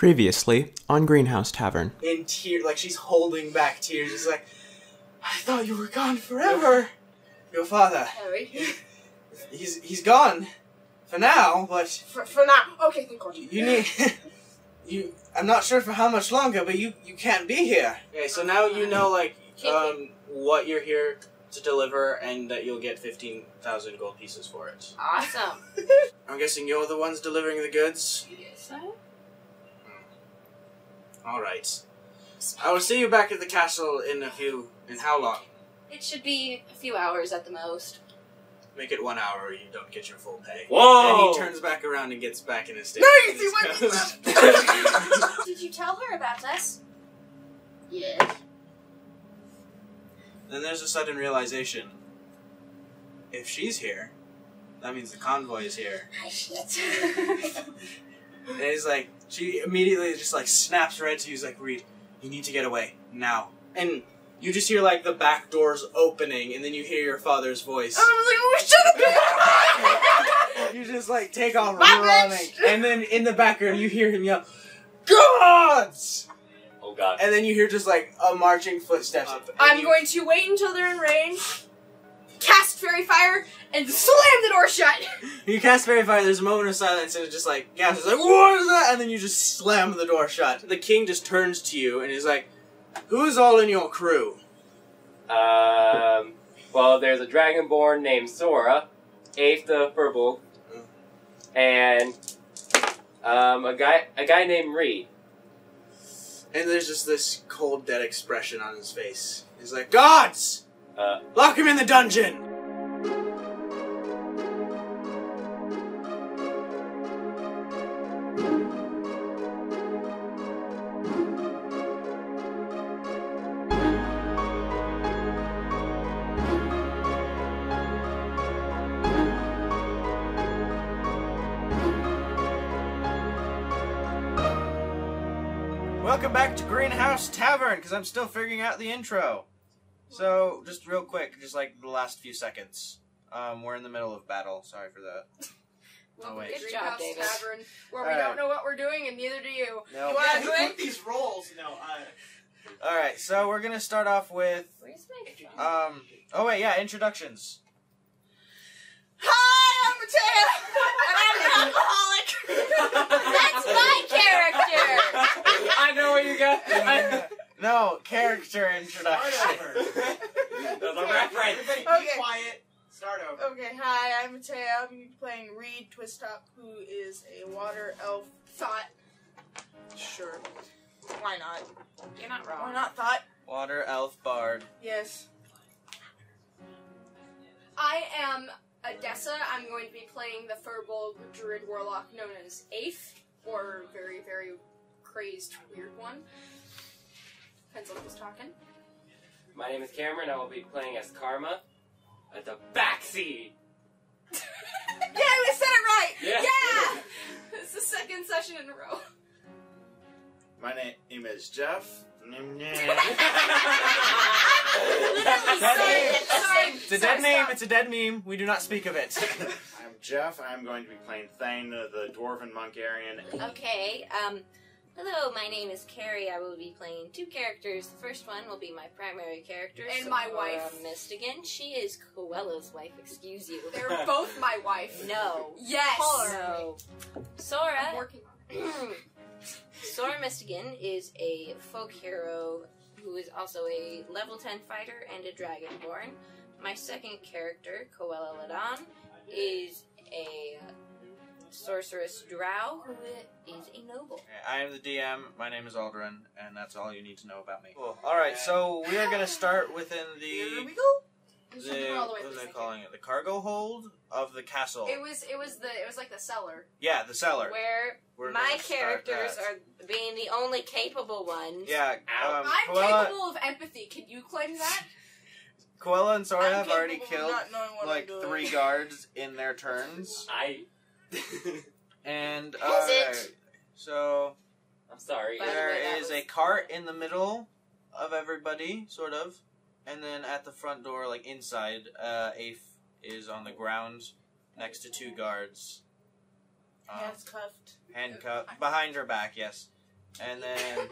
Previously on Greenhouse Tavern. In tears, like she's holding back tears. She's like, I thought you were gone forever. Your father. Harry. He's gone. For now, but... For now. Okay, thank God. You need... I'm not sure for how much longer, but you can't be here. Okay, so now you know, like, what you're here to deliver, and that you'll get 15,000 gold pieces for it. Awesome. I'm guessing you're the ones delivering the goods? Yes, I am. Alright. I will see you back at the castle in how long? It should be a few hours at the most. Make it 1 hour or you don't get your full pay. Whoa! And he turns back around and gets back in his station. Nice! He went left! Did you tell her about us? Yes. Then there's a sudden realization. If she's here, that means the convoy is here. Shit. And he's like, she immediately just like snaps right to you. He's like, Reed, you need to get away, now. And you just hear like the back doors opening, and then you hear your father's voice. I was like, oh, shut up! You just like take off My running. bitch! And then in the background you hear him yell, Gods! Oh god. And then you hear just like a marching footsteps. I'm going to wait until they're in range, cast Fairy Fire, and slam the door shut! You cast Fairy Fire, there's a moment of silence, and it's just like, Gas is like, what is that? And then you just slam the door shut. The king just turns to you and is like, who's all in your crew? Well, there's a dragonborn named Sora, Aife the Furbolg, and, a guy named Reed. And there's just this cold, dead expression on his face. He's like, Gods! Lock him in the dungeon! Welcome back to Greenhouse Tavern, because I'm still figuring out the intro. So, just real quick, just like the last few seconds. We're in the middle of battle, sorry for that. Well, wait. good job, David. Tavern, where we Alright. don't know what we're doing, and neither do you. No. You want to do it? These rolls, no, Alright, so we're gonna start off with, Where's my phone? oh wait, yeah, introductions. Hi, I'm Matea, and I'm an alcoholic. That's my character. I know what you got. No, character introduction. Start over. That's a reference. Everybody be Okay. quiet. Start over. Okay, hi, I'm Matea. I'm going to be playing Reed Twisttop, who is a water elf thought. Sure. Why not? You're not Why wrong. not thought? Water elf bard. Yes. I am Adessa. I'm going to be playing the Furbolg druid warlock known as Aife, or very, very crazed weird one. Depends on who's talking. My name is Cameron. I will be playing as Karma at the backseat. Yeah, we said it right! Yeah. It's the second session in a row. My name is Jeff. It's a dead name, it's a dead meme, we do not speak of it. I'm Jeff. I'm going to be playing Thane, the Dwarven Monkarian. Okay, hello, my name is Carrie. I will be playing two characters. The first one will be my primary character. And my Sora wife. Mystigan. She is Qu'ella's wife, excuse you. They're both my wife. No. Yes! No. I'm Sora, working on it. Sora Mystigan is a folk hero who is also a level 10 fighter and a dragonborn. My second character, Qu'ella Ladon, is a sorceress drow who is a noble. I am the DM, my name is Aldrion, and that's all you need to know about me. Cool. Alright, so we are going to start within Here the... we go. It should be the all the way what are to they the calling it? The cargo hold of the castle. It was like the cellar. Yeah, the cellar. Where We're my gonna start characters that. are being the only capable ones. Yeah, Ow. I'm Qu'ella, capable of empathy. Can you claim that? Qu'ella and Sora I'm have already capable of killed not knowing what like I'm doing. 3 guards in their turns. And, Is it? so I'm sorry. By the way, there that is was- a cart in the middle of everybody, sort of. And then at the front door, like inside, Aife is on the ground next to 2 guards. Hands cuffed. Handcuffed. Behind her back, yes. And then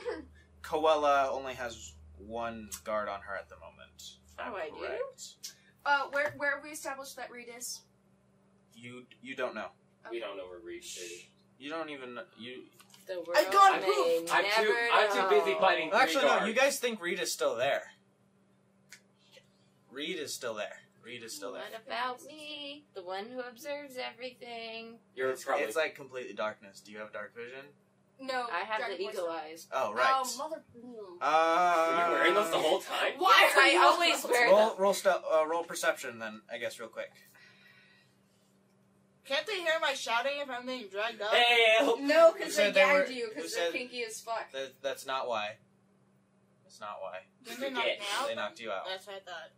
Qu'ella only has 1 guard on her at the moment. How do I do? Correct. Where have we established that Reed is? You don't know. We don't know where Reed is. You don't even know. You. The world I got may proof. I'm too never busy know. fighting. Actually, three no. guards. You guys think Reed is still there. Reed is still there. Reed is still there. What about me? The one who observes everything. You're probably. It's like completely darkness. Do you have dark vision? No. I have Dragon the Force. eagle eyes. Oh, right. Oh, mother. Were you wearing those the whole time? Why Yes, are I you always wear them. roll perception then, I guess, real quick. Can't they hear my shouting if I'm being dragged up? Help! No, Who because they said they gagged were- you who because they're said- kinky as fuck. That's not why. That's not why. Didn't they knock me out? They knocked you out. That's what I thought.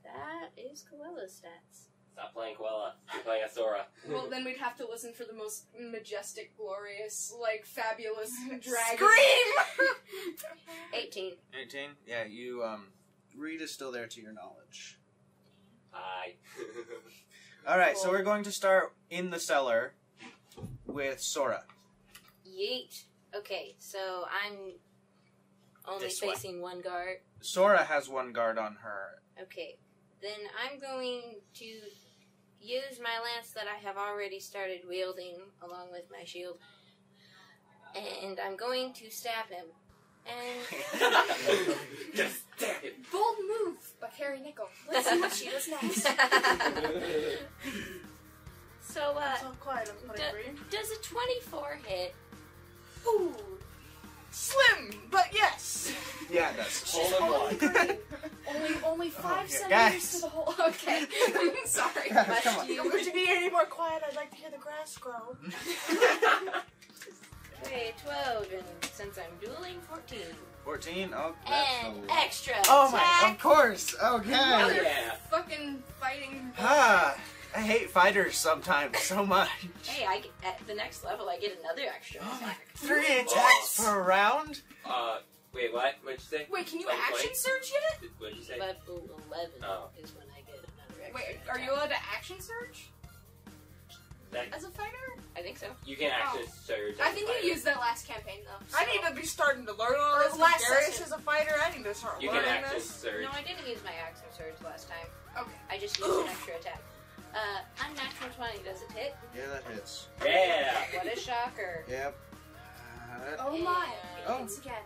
That is Coella's stats. Stop playing Qu'ella. You're playing a Sora. Well, then we'd have to listen for the most majestic, glorious, like, fabulous dragon. Scream! 18. 18? Yeah, you, Reed is still there to your knowledge. Hi. Alright, so we're going to start in the cellar with Sora. Yeet. Okay, so I'm only This way. facing 1 guard. Sora has 1 guard on her. Okay, then I'm going to use my lance that I have already started wielding along with my shield, and I'm going to stab him. And Just stab it. Bold move by Carrie Nickel. Let's see what she does next. so, So quiet, I'm putting green. does a 24 hit? Ooh. Slim, but yes. Yeah, it does. Hole in one. Only 5 yeah. centimeters Guys. to the hole. Okay. Sorry. Guys, come on. If I'm going to be any more quiet, I'd like to hear the grass grow. Okay, 12, and since I'm dueling, 14. 14? Oh, that's And a lot. extra Oh my, attack. of course. Okay. Oh, yeah. Fucking fighting. Ah, I hate fighters sometimes so much. Hey, at the next level, I get another extra attack. 3 attacks per round? Wait, what? What'd you say? Wait, can you Wait, action wait. surge yet? What'd you say? Level 11 Oh. is when I get another extra Wait, attack. are you allowed to action surge That, as a fighter? I think so. you can actually surge. I think you used that last campaign though. I so- need to be starting to learn all this. Last Darius session. is a fighter. I need to start You can learning action this. surge. No, I didn't use my action surge last time. Okay. I just used an extra attack. Unnatural 20, does it hit? Yeah, that hits. Yeah. What a shocker. Yep. Oh my! Oh. Once again.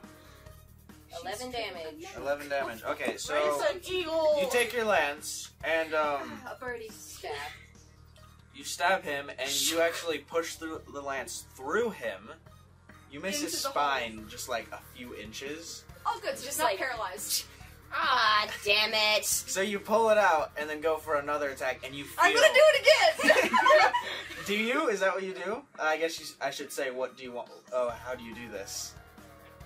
11 damage. 11 damage. Okay, so It's an eagle. you take your lance and A birdie. Stab. you stab him and you actually push through the lance through him. You miss his Into the spine just like a few inches. Oh, good. So Just just not like- paralyzed. Ah, damn it. So you pull it out and then go for another attack and you feel... I'm gonna do it again. Do you? Is that what you do? I guess I should say, what do you want? Oh, how do you do this?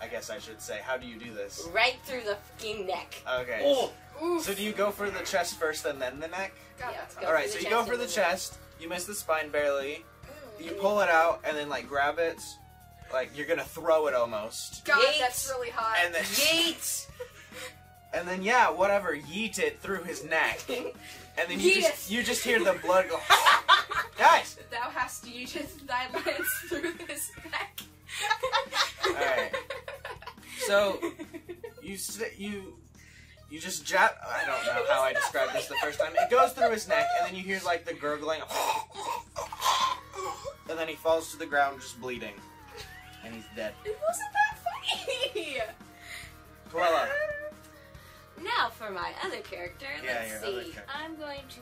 I guess I should say, how do you do this? Right through the fucking neck. Okay. Oh. Oof. So do you go for the chest first and then the neck? God, Yeah, that's go Alright, for so the you go chest for and the then chest, you miss the spine barely, you pull it out and then like grab it, like you're gonna throw it almost. God, Yeet. that's really hot. And then Yeet! and then yeah, whatever, yeet it through his neck. And then Yeet. you just hear the blood go Guys! Thou hast used thy lance through his neck. Alright. So you just jab. I don't know how I described this the first time. It goes through his neck, and then you hear like the gurgling, and then he falls to the ground just bleeding, and he's dead. It wasn't that funny. Qu'ella. Now for my other character, Yeah, let's your see. other character. I'm going to,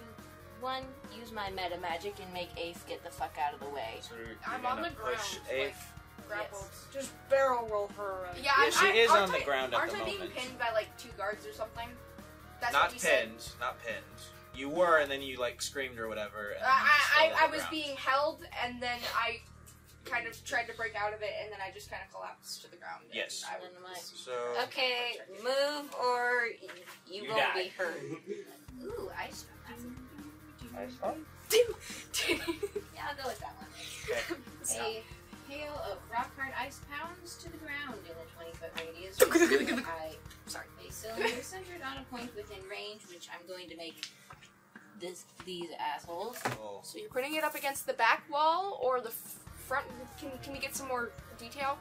one, use my meta magic and make Aife get the fuck out of the way. So you're I'm gonna on the ground, push like, Aife. grappled. Just barrel roll her. Yeah, Yeah, she is aren't on the ground at aren't the I being moment. pinned by like 2 guards or something? That's Not what you said. pinned. Not pinned. You were, and then you like screamed or whatever. And then you I fell on the was ground. being held, and then I kind of tried to break out of it, and then I just kind of collapsed to the ground. and Yes. I And I'm like, So okay, move or you won't die. be hurt. Ooh, ice. Yeah, I'll go with that one. okay. A hail of rock-hard ice pounds to the ground in a 20-foot radius. A cylinder centered on a point within range, which I'm going to make these assholes. Oh. So you're putting it up against the back wall or the front? Can we get some more detail?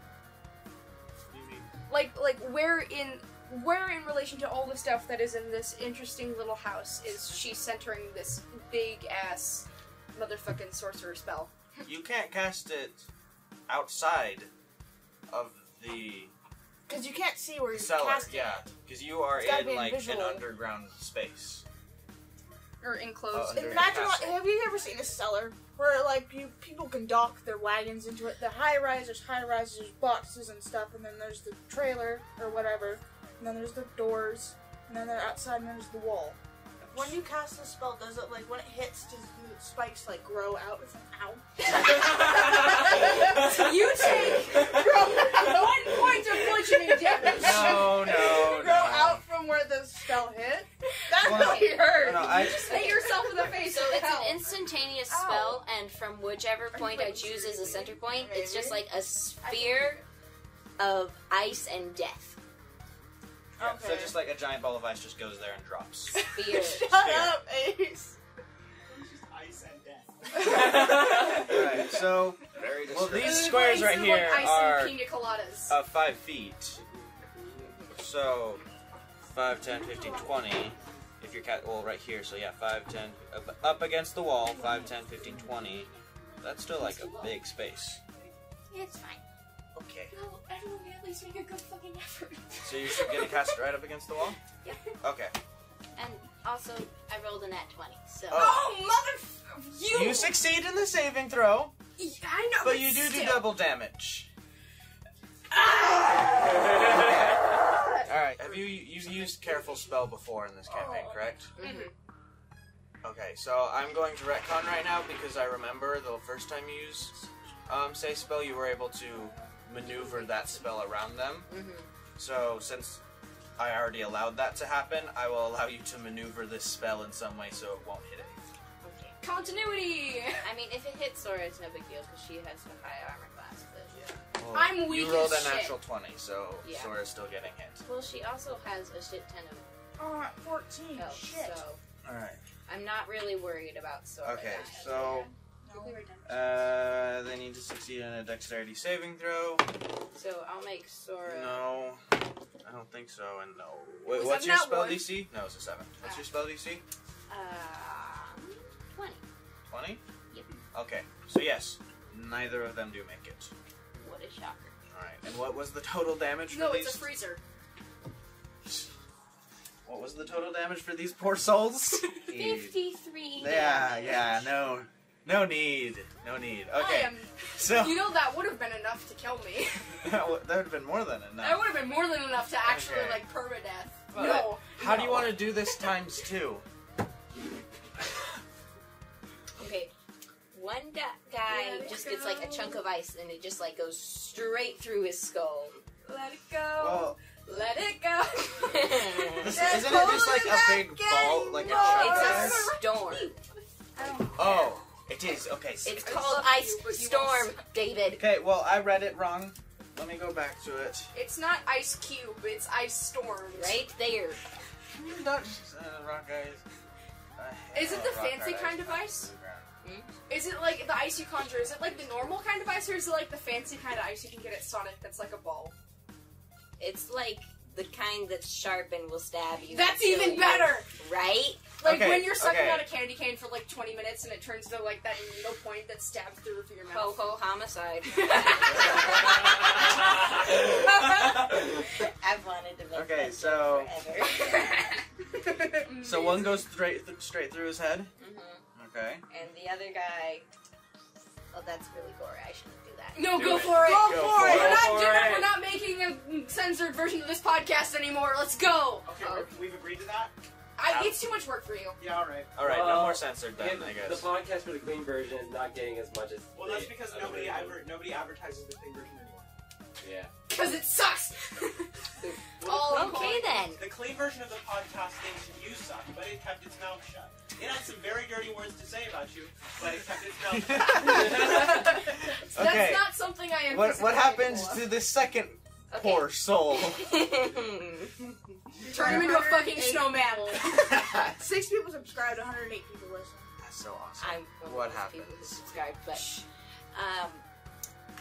You mean Like where in relation to all the stuff that is in this interesting little house is she centering this big ass motherfucking sorcerer spell? You can't cast it outside of the Because you can't see where you're cellar, casting. yeah, because you are It's gotta in be like invisible. an underground space. Or enclosed? Under Imagine, castle. have you ever seen a cellar where like people can dock their wagons into it? The high rise, there's boxes and stuff, and then there's the trailer or whatever, and then there's the doors, and then they're outside, and there's the wall. When you cast the spell, does it like when it hits, does the spikes like grow out? It's like, ow. You take 1 point of bludgeoning damage. No. Grow out from where the spell hit. That's Well, what you heard. No, I Hit yourself in the face. So it's Ow. an instantaneous Ow. spell, and from whichever point I choose as a center point, it's just like a sphere of ice and death. yeah, so Okay. just like a giant ball of ice just goes there and drops. Sphere. Shut up, Ace. ice and death? Alright, so Very well disturbing. these squares right here ice are and pina coladas. 5 feet. So 5, 10, 15, 20. If you're well right here, so yeah, 5, 10 up against the wall, 5, 10, 15, 20. That's still like a big space. It's fine. Okay. No, everyone at least make a good fucking effort. So you're gonna cast it right up against the wall? Yep. Okay. And also, I rolled a nat 20, so... Oh, You succeed in the saving throw, I know, but you do still. double damage. Alright, have you used Careful Spell before in this campaign, correct? Mhm. Okay, so I'm going to retcon right now because I remember the first time you used Say Spell, you were able to maneuver that spell around them. So since I already allowed that to happen, I will allow you to maneuver this spell in some way so it won't hit it. Okay. Continuity! I mean, if it hits Sora, it's no big deal, because she has a high armor class, but... Well, I'm weak You rolled as a shit. natural 20, so Yeah. Sora's still getting hit. Well, she also has a shit ton of 14. health, Shit. so... Alright. I'm not really worried about Sora. Okay, dying. so No. they need to succeed in a dexterity saving throw. So I'll make Sora... No, I don't think so, and no. Wait, Was what's that your not spell one? DC? No, it's a 7. What's your spell DC? 20. 20? Yep. Okay, so yes, neither of them do make it. What a shocker. Alright, and what was the total damage for No, these? it's a freezer. What was the total damage for these poor souls? 53 Yeah, no need. Okay, I am. so You know that would have been enough to kill me. that would have been more than That enough. would have been more than enough to actually Okay. like permadeath. But No. How do you want to do this times 2? Okay, one guy Let it just gets like a go. chunk of ice and it just like goes straight through his skull. Let it go. Well, Let it go. isn't it just like a big ball, like a chunk It's of a ice? storm. Oh, it is. Okay. It's I called love Ice you, but you Storm, won't. David. Okay, well, I read it wrong. Let me go back to it. It's not ice cube. It's ice storm. Right there. Not rock ice. Is it the fancy kind of ice? Is it like the ice you conjure? Is it like the normal kind of ice, or is it like the fancy kind of ice you can get at Sonic that's like a ball? It's like the kind that's sharp and will stab you. That's and kill even you. better! Right? Like Okay, when you're sucking okay. out a candy cane for like 20 minutes and it turns to like that needle point that stabs through roof of your mouth. Ho-Ho-Homicide. I've wanted to make Okay, that so- joke forever. So one goes straight through his head. Okay. And the other guy... Oh, that's really gory. I shouldn't do that. No, Do go it. for it! Go for it. We're not making a censored version of this podcast anymore. Let's go! Okay, we've agreed to that? It's too much work for you. Yeah, alright. All right, no Well, more censored then, I The guess. podcast for the clean version is not getting as much as. Well, that's the because other nobody version. advertises the clean version anymore. Yeah. Because it sucks! Well, Okay, then. the clean version of the podcast thinks you suck, but it kept its mouth shut. It had some very dirty words to say about you, but it kept its mouth shut. Okay. That's not something I am. What happens to the second poor soul? Turn him into a fucking snowman. 6 people subscribed, 108 people listen. That's so awesome. I'm one What of those people who happens? subscribe, but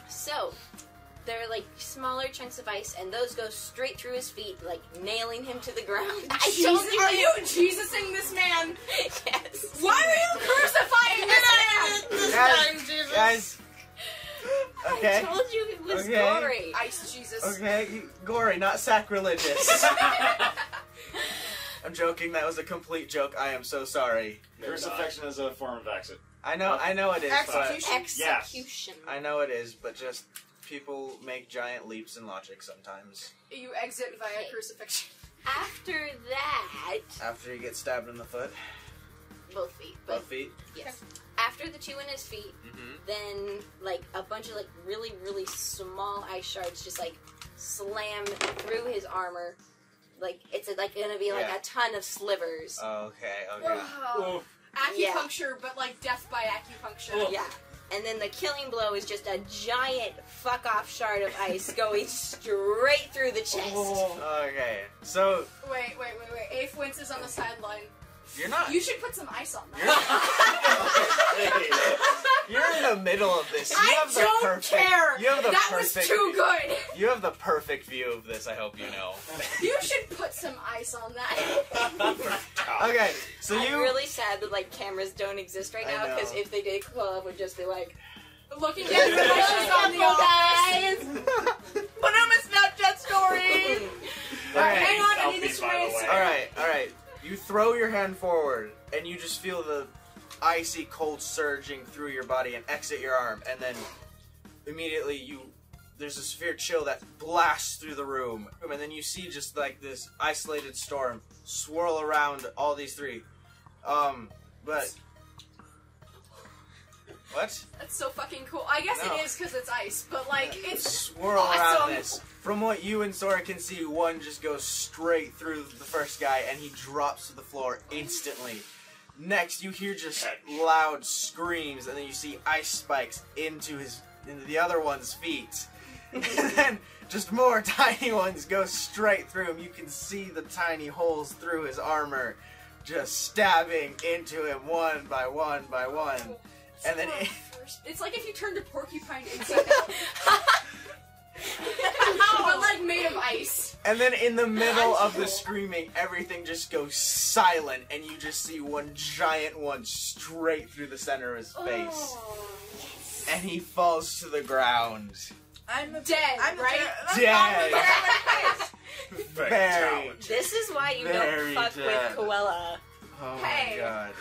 so They're like smaller chunks of ice, and those go straight through his feet, like nailing him to the ground. Are you Jesusing this man? Yes. Why are you crucifying this man? Guys. Okay. I told you it was Okay. gory. Ice Jesus. Okay, gory, not sacrilegious. I'm joking. That was a complete joke. I am so sorry. Crucifixion is a form of exit. I know it is. Execution. Execution. But I know it is, but just people make giant leaps in logic sometimes. You exit via crucifixion. After that, After you get stabbed in the foot, both feet. both feet. Yes. After the 2 in his feet, then like a bunch of like really, really small ice shards just like slam through his armor. Like it's like gonna be like a ton of slivers. Okay. Wow. Acupuncture, but like death by acupuncture. Yeah. And then the killing blow is just a giant fuck off shard of ice going straight through the chest. Okay. So Wait. Aife winces on the sideline. you're not. You should put some ice on that. You're in the middle of this. You I have the don't perfect, care. You have the That was perfect. too good. You have the perfect view of this. I hope you know. You should put some ice on that. Okay. So I'm you. really sad that like cameras don't exist right I now because know. if they did, Qu'ella would just be like, Looking at the wishes on the guys. But I'm a Snapchat story. Okay. Hang on, I need Selfies, this by the race. way. All right. You throw your hand forward, and you just feel the icy cold surging through your body and exit your arm, and then immediately there's a severe chill that blasts through the room, and then you see just like this isolated storm swirl around all these three. But what? That's so fucking cool. I guess No. it is because it's ice, but like it's Swirl awesome. around this. From what you and Sora can see, one just goes straight through the first guy, and he drops to the floor instantly. Next, you hear just loud screams, and then you see ice spikes into the other one's feet. And then just more tiny ones go straight through him. You can see the tiny holes through his armor, just stabbing into him one by one by one. And then it's like if you turned a porcupine inside out. But like made of ice. And then in the middle of the screaming, everything just goes silent, and you just see one giant one straight through the center of his face. And he falls to the ground. I'm Dead, right? Dead. Very. this is why you Very don't fuck dead. with Qu'ella. Oh Hey. my god.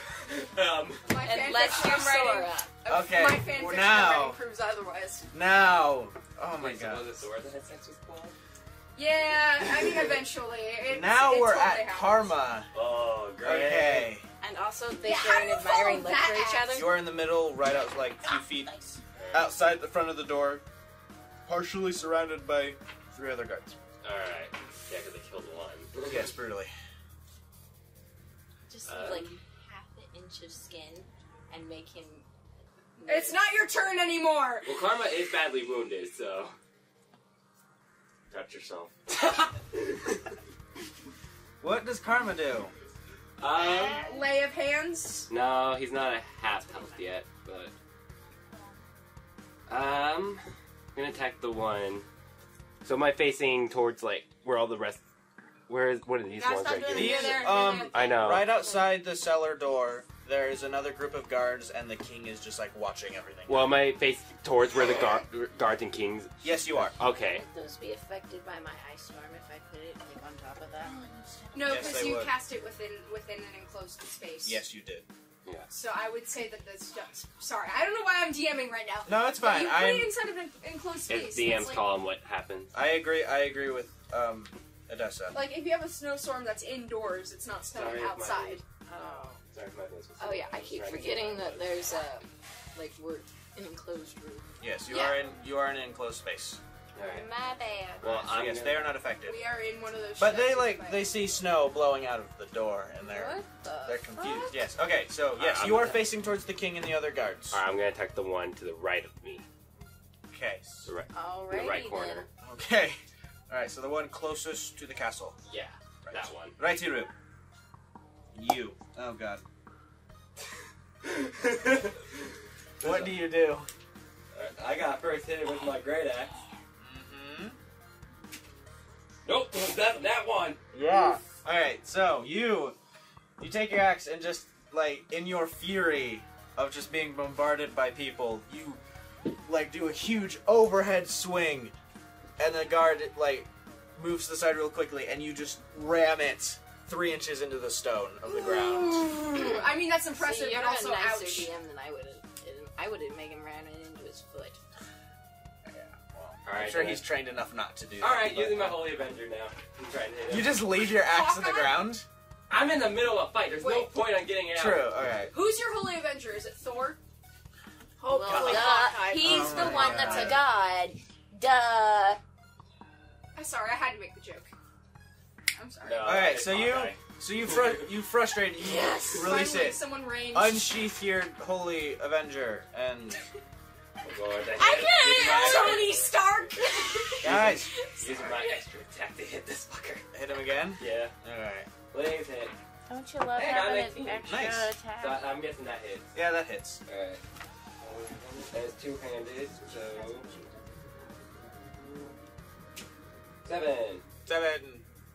My Unless fanfic you're I'm writing- Sora. Okay, My fanfiction well, I'm now. writing proves otherwise. Now. Oh my Wait, so god. was it Sora that had sex with Qu'ella? Yeah, I mean eventually. Now it's we're totally at happens. Karma. Oh, great. Okay. And also they Yeah, share how an do you admiring follow look for that? each other. You're in the middle, right out like a few feet outside the front of the door, partially surrounded by 3 other guards. Alright. Yeah, because they killed one. Yes, brutally. Just leave like half an inch of skin and make him. It's not your turn anymore. Well, Karma is badly wounded, so. Touch yourself. What does Karma do? Lay of hands. No, he's not a half health yet, but. I'm gonna attack the one. So am I facing towards like where all the rest? What are these Guys, ones stop right doing here? These, it. I know. right outside the cellar door, there is another group of guards, and the king is just like watching everything. Well, am I facing towards where the guards and kings? Yes, you are. Okay. Would those be affected by my ice storm if I put it like on top of that? No, Yes, because they you would. cast it within an enclosed space. Yes, you did. So I would say that that's just. Sorry, I don't know why I'm DMing right now. No, it's But fine. you put it inside of an enclosed space. If DMs It's like, call him, what happens? I agree with Adessa. Like if you have a snowstorm that's indoors, it's not snowing Sorry if my- outside. Oh. Sorry, my voice was. Oh yeah, I keep forgetting that there's like we're an enclosed room. Yes, you Yeah. are in an enclosed space. Alright. My bad. Well, So I'm yes, gonna- they are not affected. We are in one of those. But they sheds, they see snow blowing out of the door, and What the they're confused. fuck? Yes. Okay. So yes, I'm you are attack- facing towards the king and the other guards. Alright, I'm gonna attack the one to the right of me. Okay. The right, Alrighty the right then. corner. Okay. All right. So the one closest to the castle. Yeah, Right. that one. Right, Tiru. You. Oh God. What do you do? I got first hit with my great axe. So you take your axe and just like in your fury of just being bombarded by people, you like do a huge overhead swing, and the guard like moves to the side real quickly, and you just ram it 3 inches into the stone of the ground. I mean, that's impressive, See, you're but also a nicer ouch. DM than I would have. I would have made him ram it into his foot. Yeah, well, All I'm right, sure then. he's trained enough not to do that. All right, but- using my Holy Avenger now. I'm trying to hit him. You just leave your axe in the ground? I'm in the middle of a fight. There's no Wait. point on getting out. True, okay. Who's your Holy Avenger? Is it Thor? Well, Hopefully, duh. Hawkeye. He's Oh the my one that's a God. god. Duh. I'm sorry, I had to make the joke. I'm sorry. No, Alright, it's so you Hawkeye. you frustrate, you Yes! release Finally, it. someone ranged. Unsheath your Holy Avenger, and Oh, God, I using can't! my- Tony Stark! guys, Using my extra attack to hit this fucker. hit him again? Yeah. Alright. Please hit. Don't you love Hey, having I'm an 18. extra Nice. attack? So I'm guessing that hits. Yeah, that hits. Alright. And it's two-handed, so... 7. 7.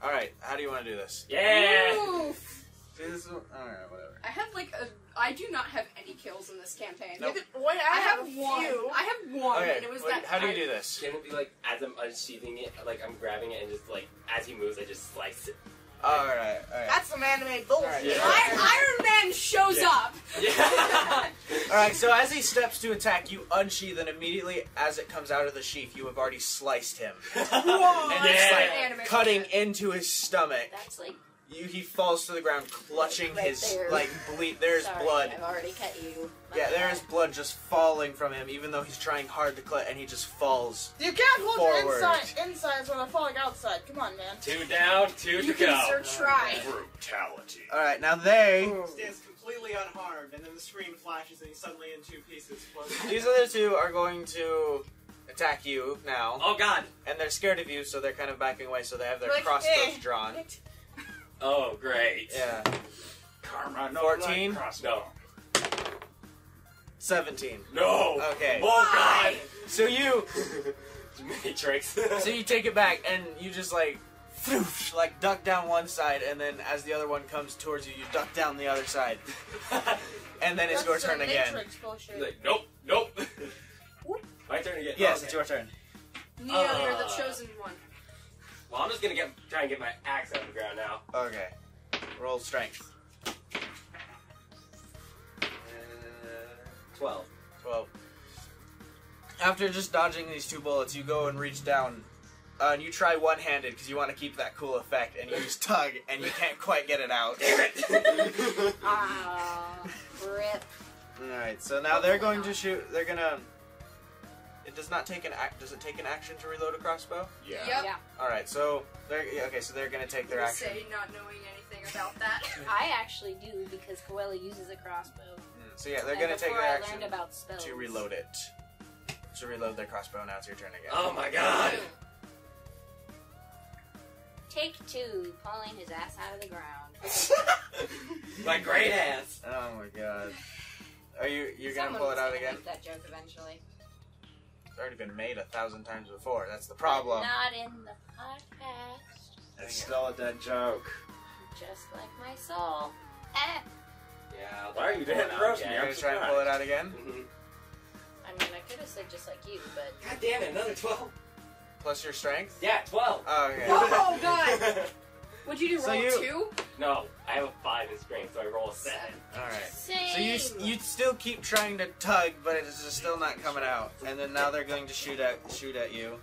Alright, how do you want to do this? Yeah! Oof. See, this is, alright, whatever. I have like a. I do not have any kills in this campaign. Nope. Wait, I have a one. few. I have one, Okay, and it was what- that. how do you do this? Can it be like, as I'm unsheathing it, like I'm grabbing it and just like, as he moves, I just slice it? Alright, alright. That's some anime bullshit. Alright, yeah. Iron Man shows Yeah. up. Yeah! Alright, so as he steps to attack, you unsheath, and immediately as it comes out of the sheath, you have already sliced him. Whoa! And Yeah. it's like Anime cutting bullshit. into his stomach. That's like, He falls to the ground, clutching Right his there. like bleed. There's sorry, blood. I've already cut you. My Yeah, bad. there's blood just falling from him, even though he's trying hard to cut, and he just falls. You can't hold Forward. your insides when they're falling outside. Come on, man. 2 down, 2 to You can go. sir try. Brutality. Alright, now they. Stands completely unharmed, and then the screen flashes and he's suddenly in 2 pieces. These other two are going to attack you now, Oh god! and they're scared of you, so they're kind of backing away, so they have their Like, crossbows eh. drawn. Oh, great. Yeah. Karma, no 14? light crossbow. No. 17. No! Okay. Oh god! So you Matrix. so you take it back, and you just like like duck down one side, and then as the other one comes towards you, you duck down the other side, and then it's That's your some turn again. Matrix bullshit. Like, nope, nope. My turn again. Yes, Okay. it's your turn. Neo, you're the chosen one. Well, I'm just gonna try and get my axe out of the ground now. Okay. Roll strength. 12. 12. After just dodging these 2 bullets, you go and reach down, and you try one-handed because you want to keep that cool effect, and you use tug, and you can't quite get it out. Damn it! Ah, rip. Alright, so now they're going to shoot, they're gonna... It does not take an does it take an action to reload a crossbow? Yeah. Yep. Yeah. Alright, so they're, okay, so they're gonna take their We'll action. say not knowing anything about that. I actually do because Qu'ella uses a crossbow. So yeah, they're And gonna take before their I action learned about spells. to reload it. To reload their crossbow, now it's your turn again. Oh my god! Take 2, pulling his ass out of the ground. My great ass! Oh my god. Are you're gonna Someone pull it was out gonna again? Make that joke eventually. It's already been made 1,000 times before. That's the problem. Not in the podcast. It's still a dead joke. Just like my soul. Eh. Yeah, Why are you pulling doing out roast again. me? You're gonna try and pull it out again? Mhm. I mean, I could have said just like you, but God damn it, another 12. Plus your strength? Yeah, 12. Oh, okay. Oh god! What'd you do? So Roll you- 2? No, I have a 5 in strength, so I roll a 7. Alright. same. So you still keep trying to tug, but it's just still not coming out. And then now they're going to shoot at you.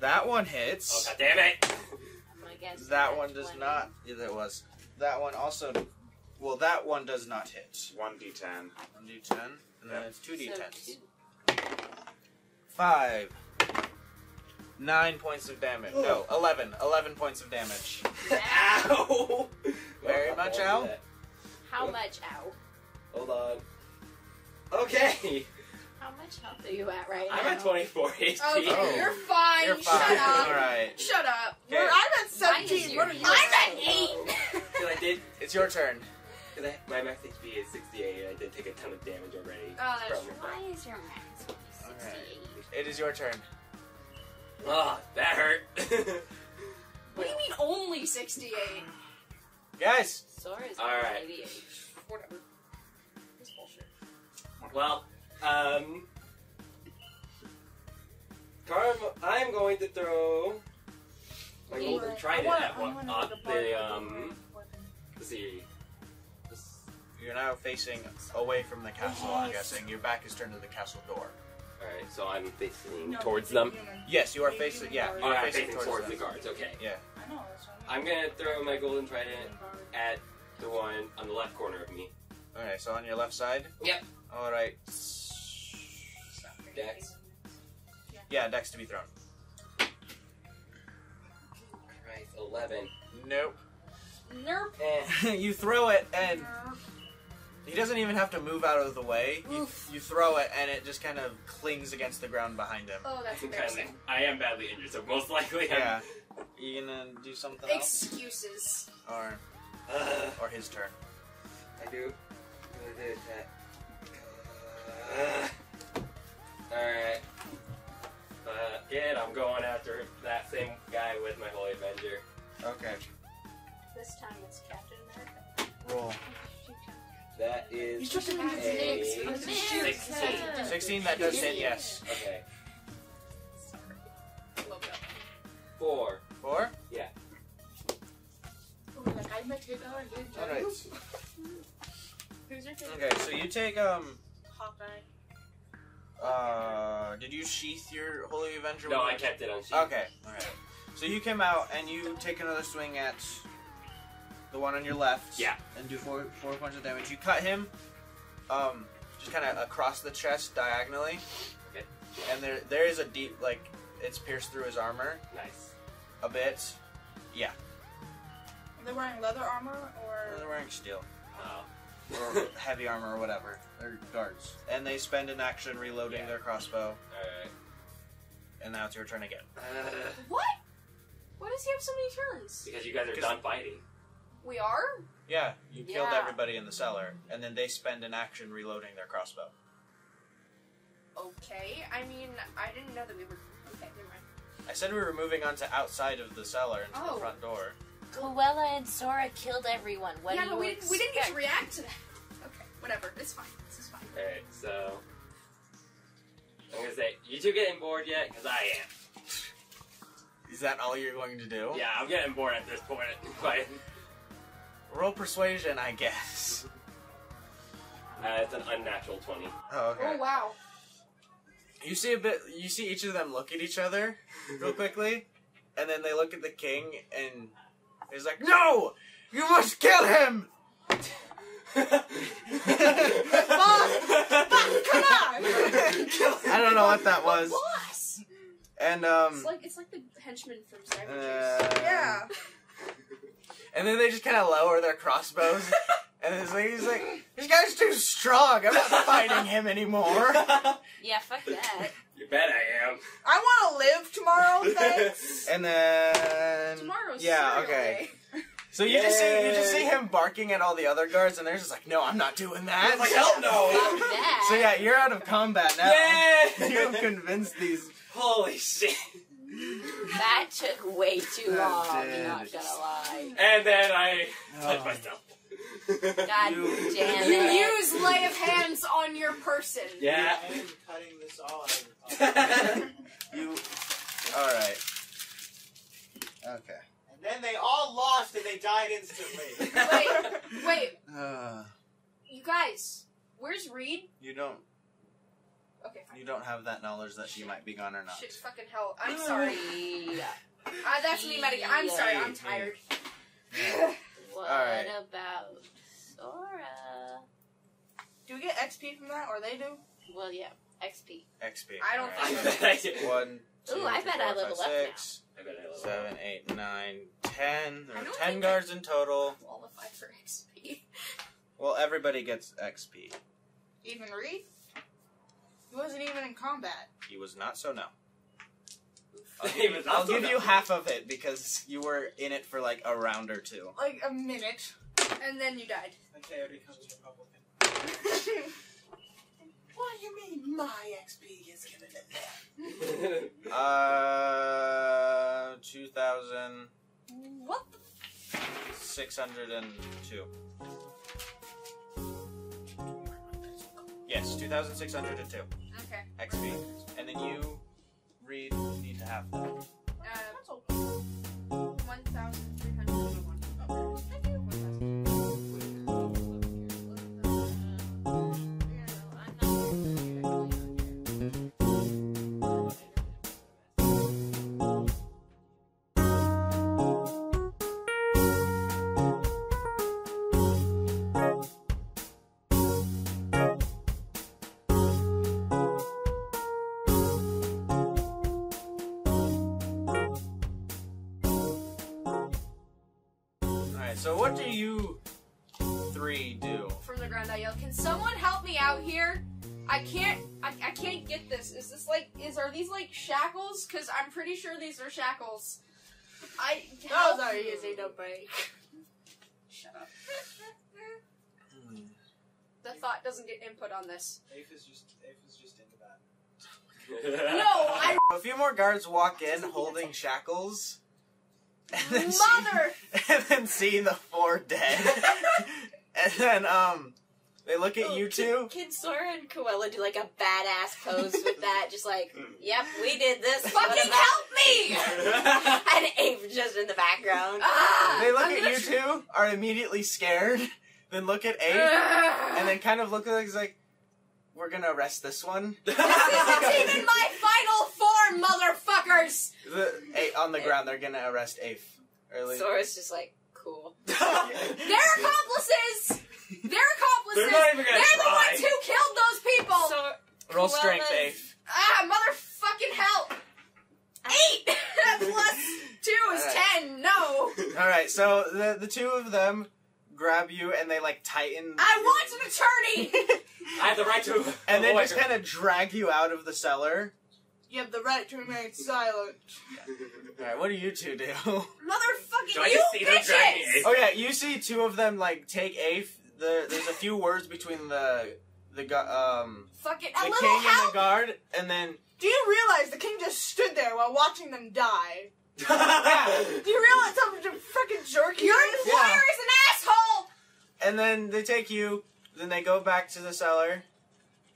That one Oh, hits. god damn it! I'm against That one does 20. not. Yeah, that was. That one also. Well, that one does not hit. 1d10. 1d10, and then it's 2d10s. So 5. 9 points of damage. No, 11. 11 points of damage. Ow! Very Well, much I'll do ow? that. How much out? Hold on. Okay! How much health are you at right now? I'm at 24 HP. Okay, Oh. you're fine. You're fine. Shut up. Alright. Shut up. Okay. I'm at Mine is 17. your What are you? health. I'm at 8. Because I did. It's your turn. Because my max HP is 68, and I did take a ton of damage already. Oh, that's from- Why is your max only 68? It is your turn. Oh, that hurt. What do you mean only 68? Guys! Sora's Alright. 88. Whatever. It's bullshit. Well, I'm going to throw my golden trident at one up let's see. You're now facing away from the castle, I'm guessing. Your back is turned to the castle door. Alright, so I'm facing towards them. Yes, you are facing, yeah. You are Alright, facing towards the them. guards, okay. Yeah. I know, that's what I'm gonna throw my golden trident at the one on the left corner of me. Okay, so on your left side? Yep. Alright. Dex. Yeah, dex to be thrown. Christ, 11. Nope. Nerp. You throw it, and he doesn't even have to move out of the way. You throw it, and it just kind of clings against the ground behind him. Oh, that's embarrassing. I am badly injured, so most likely Yeah. You gonna do something else? Excuses. Or his turn. I do. I'm gonna do that. Alright. Again, I'm going after that same guy with my Holy Avenger. Okay. This time it's Captain America. Roll. That is You took him into a the mix. 16. 16, that does hit, yes. Okay. Love that. 4. 4? Yeah. Like, I met it, oh, I did. Alright. Who's your favorite? Okay, so you take, Hawkeye. did you sheath your Holy Avenger? No, I with- kept it on sheet. Okay, alright. So you come out and you take another swing at the one on your left. Yeah. And do four points of damage. You cut him, just kind of across the chest diagonally. Okay. And there is a deep, like, it's pierced through his armor Nice. a bit. Yeah. Are they wearing leather armor or? They're wearing steel. Oh. Or heavy armor or whatever. They're guards. And they spend an action reloading their crossbow. Alright. And now it's your turn again. What? Why does he have so many turns? Because you guys are done fighting. We are? Yeah, you killed Yeah. everybody in the cellar, and then they spend an action reloading their crossbow. Okay. I mean, I didn't know that we were. Okay, never mind. I said we were moving on to outside of the cellar into Oh. the front door. Qu'ella and Sora killed everyone. What yeah, do but you we didn't get to expect? react to that. Okay, whatever. It's fine. This is fine. Alright, so. I'm gonna say, you two getting bored yet? Because I am. Is that all you're going to do? Yeah, I'm getting bored at this point. But, Roll persuasion, I guess. it's an unnatural 20. Oh, okay. Oh wow. You see each of them look at each other real quickly, and then they look at the king, and he's like, "No! You must kill him!" Come on! I don't know what that was. Boss. And It's like the henchman from Cyber Yeah. and then they just kind of lower their crossbows, and he's like, "This guy's too strong. I'm not fighting him anymore." Yeah, fuck that. You bet I am. I want to live tomorrow, thanks. And then Tomorrow's yeah, cereal okay. day. So you just see Yay. him barking at all the other guards, and they're just like, "No, I'm not doing that." I'm like, hell no! Fuck that. So yeah, you're out of combat now. Yay! You have convinced these. Holy shit. That took way too long, did. not gonna lie. And then I touch Oh. myself. God You- damn You it. use lay of hands on your person. Yeah. I am cutting this all out. You. All right. Okay. And then they all lost and they died instantly. Wait. Uh, You guys, where's Reed? you don't. Okay, fine. You don't have that knowledge that she might be gone or not. Shit, fucking hell. I'm sorry. Yeah. That's me, Matea. I'm sorry. I'm tired. What Alright. about Sora? Do we get XP from that, or they do? Well, yeah, XP. XP. I don't I Alright. bet I did. 1, 2, Ooh, I 3, bet I 4, level 5, up now. 6, I bet I love 7, 8, 9, 10. There I are don't 10 think guards in total. Qualify for XP. Well, everybody gets XP. Even Reed? He wasn't even in combat. He was not, so no. He was not I'll so give no. you half of it because you were in it for like a round or two. Like a minute. And then you died. Okay, already comes Republican. What do you mean my XP gets given to them? 2000. What the 2,602. Yes, 2,602 Okay. XP. And then you need to have that. 1,000. So what do you three do? From the ground I yell, can someone help me out here? I can't get this. Is this like, are these like shackles? Cause I'm pretty sure these are shackles. Those are easy to break. Shut up. The thought doesn't get input on this. Aife is just into that. No, A few more guards walk in holding shackles. And then see the 4 dead. And then they look at you two. Can Sora and Qu'ella do like a badass pose with that? Just like, yep, we did this. fucking help me! And Aife just in the background. They look at you two, are immediately scared, then look at Aife, and then kind of look at it like, we're gonna arrest this one. This isn't even my final form, motherfuckers! On the ground, they're gonna arrest Aife. Sora's just like, cool. They're accomplices! They're accomplices! They're not even gonna They're the try. ones who killed those people! So, Roll strength, Aife. Motherfucking hell! 8! Plus 2 is 10, no! Alright, so the two of them grab you and they like tighten. I want an attorney! I have the right to. And then just kind of drag you out of the cellar. You have the right to remain silent. Alright, what do you two do? Motherfucking Do I you just see them dragging bitches! Aife? Oh yeah, you see two of them like take Aife. There's a few words between the Fucking a king little and the help! guard, and then Do you realize the king just stood there while watching them die? yeah, Do you realize how much a freaking jerk Your he is? employer is an asshole! and then they take you. Then they go back to the cellar,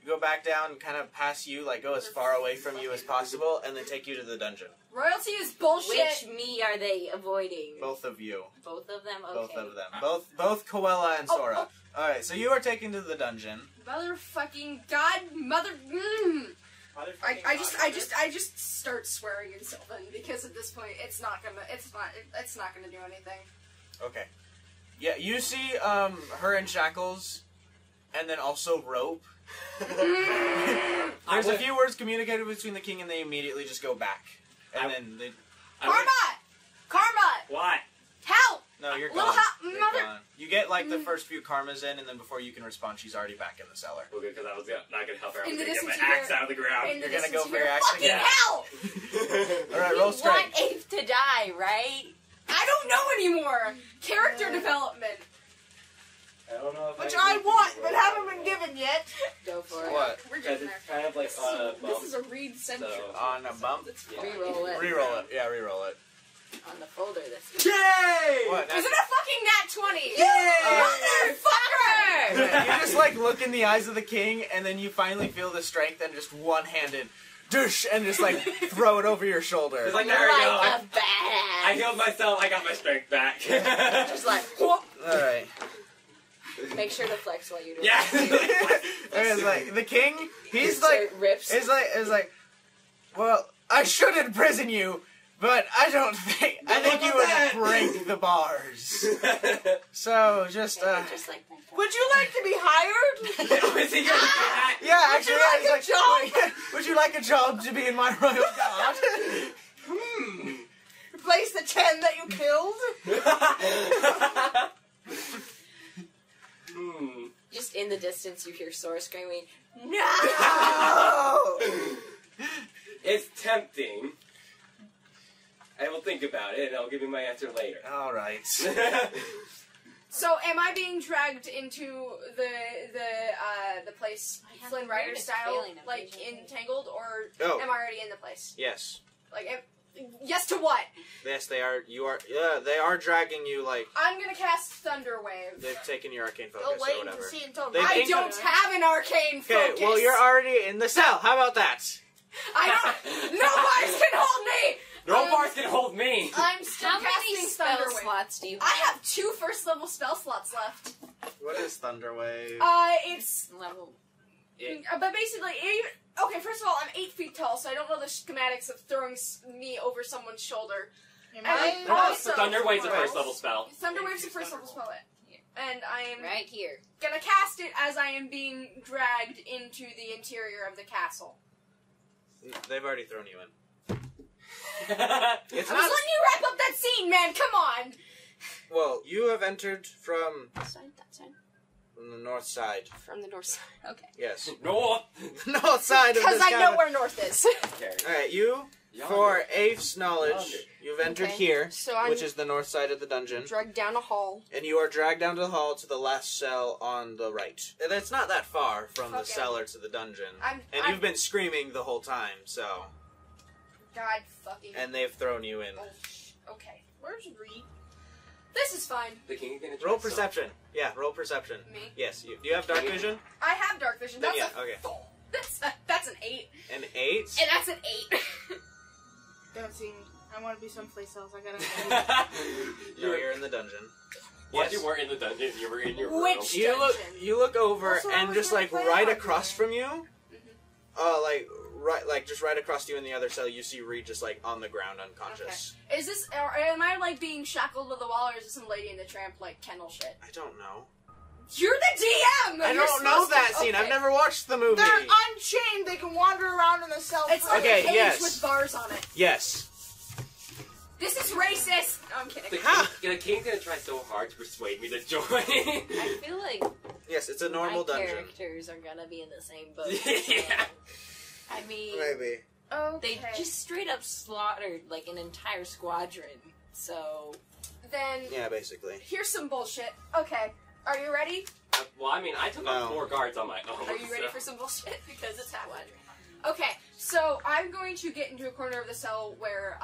go back down, kind of past you, like go as far away from you as possible, and then take you to the dungeon. Royalty is bullshit! which me are they avoiding? Both of you. Both of them? Okay. Both of them. Both Qu'ella and Sora. Alright, so you are taken to the dungeon. Motherfucking god, I just start swearing in Sylvan because at this point it's not gonna do anything. Okay. Yeah, you see her in shackles, and then also rope. There's a few words communicated between the king, and they immediately just go back. And then they... Karma! What? Help! No, you're Little gone. hot You're mother- gone. You get like the first few karmas in, and then before you can respond, she's already back in the cellar. Well, good, because I was not going to help her. I In was the going to get my distance you axe hear- out of the ground. In the You're gonna distance go you for your hear, axe fucking again? hell! Alright, You roll strength. want Aife to die, right? I don't know anymore! Character development. I don't know if Which I want, but haven't been given yet. Go for it. What? We're Because getting it's there. kind of like on a bump. This is a read central. So- On a bump? That's Yeah. fine. Reroll it. Reroll it. Yeah, reroll it. On the folder this Yay! What? Is it a fucking nat 20? Motherfucker! You just like look in the eyes of the king, and then you finally feel the strength, and just one-handed, douche, and just like throw it over your shoulder. It's like, You're there we go. like a I badass. healed myself. I got my strength back. Just like, All right. make sure to flex while you do Yeah. it. It's like the king. He's like, rips. it's like, well, I should imprison you, but I don't think. I think you would break the bars. So just Just like that. Would you like to be hired? Is he gonna do that? yeah, actually, yeah, like it's like, would you like a job to be in my royal guard? Replace the 10 that you killed? Just in the distance, you hear Sora screaming, "No!" It's tempting. I will think about it, and I'll give you my answer later. All right. So, am I being dragged into the place I have Flynn the Rider weirdest style, feeling of like vision. entangled, or Oh. am I already in the place? Yes. Like, Yes to what? Yes, they are. You are. Yeah, they are dragging you like I'm gonna cast Thunder Wave. they've taken your arcane focus Go or wait whatever. to see until They- I they- don't have an arcane Okay, focus. well you're already in the cell. How about that? I don't. No bars can hold me. No bars can hold me! I'm still How many casting spell Thunder Wave. slots do you I have? have 2 first level spell slots left. What is Thunderwave? It's Level. but basically, okay. First of all, I'm 8 feet tall, so I don't know the schematics of throwing me over someone's shoulder. Am And I? also, Thunderwave's a first level spell. Thunderwave's a first level spell, and I am Right here. gonna cast it as I am being dragged into the interior of the castle. They've already thrown you in. It's I was letting you wrap up that scene, man. Come on. Well, you have entered from That side. the north side. From the north side. Okay. Yes. North! North side of Because this I know where north is. Alright, you, for Aife's knowledge, you've entered Okay. here, So I'm which is the north side of the dungeon, dragged down a hall. and you are dragged down to the hall to the last cell on the right. And it's not that far from the Okay. cellar to the dungeon. I'm You've been screaming the whole time, so... God fucking. And they've thrown you in. Okay. Where's Reed? This is fine. The king is gonna try Roll so- perception. Yeah, roll perception. Me. Yes, you. Do you have dark vision? I have dark vision. Then That's yeah, okay. that's an 8, An 8? and that's an 8. Don't see me. I want to be someplace else. I gotta. You're in the dungeon. Once Yes. you weren't in the dungeon, you were in your Which- room. You look over, Also, I and was just gonna like play right hockey across then. from you, just right across you in the other cell, you see Reed just like on the ground unconscious. Is this? Or am I like being shackled to the wall, or is this some Lady in the Tramp like kennel shit? I don't know. You're the DM. I You're don't know supposed that to- scene. I've okay. never watched the movie. They're unchained. They can wander around in the cell. It's like Okay, a cage yes. with bars on it. Yes. This is racist. No, I'm The, kidding. king, the king's gonna try so hard to persuade me to join. I feel like Yes, it's a normal my dungeon. characters are gonna be in the same boat. Yeah. I mean, Maybe. Okay. they just straight up slaughtered like an entire squadron. So Then Yeah, basically. here's some bullshit. Okay, are you ready? Well, I mean, I took No. on 4 guards on my own. Are you ready so- for some bullshit? Because it's happening. Okay, so I'm going to get into a corner of the cell where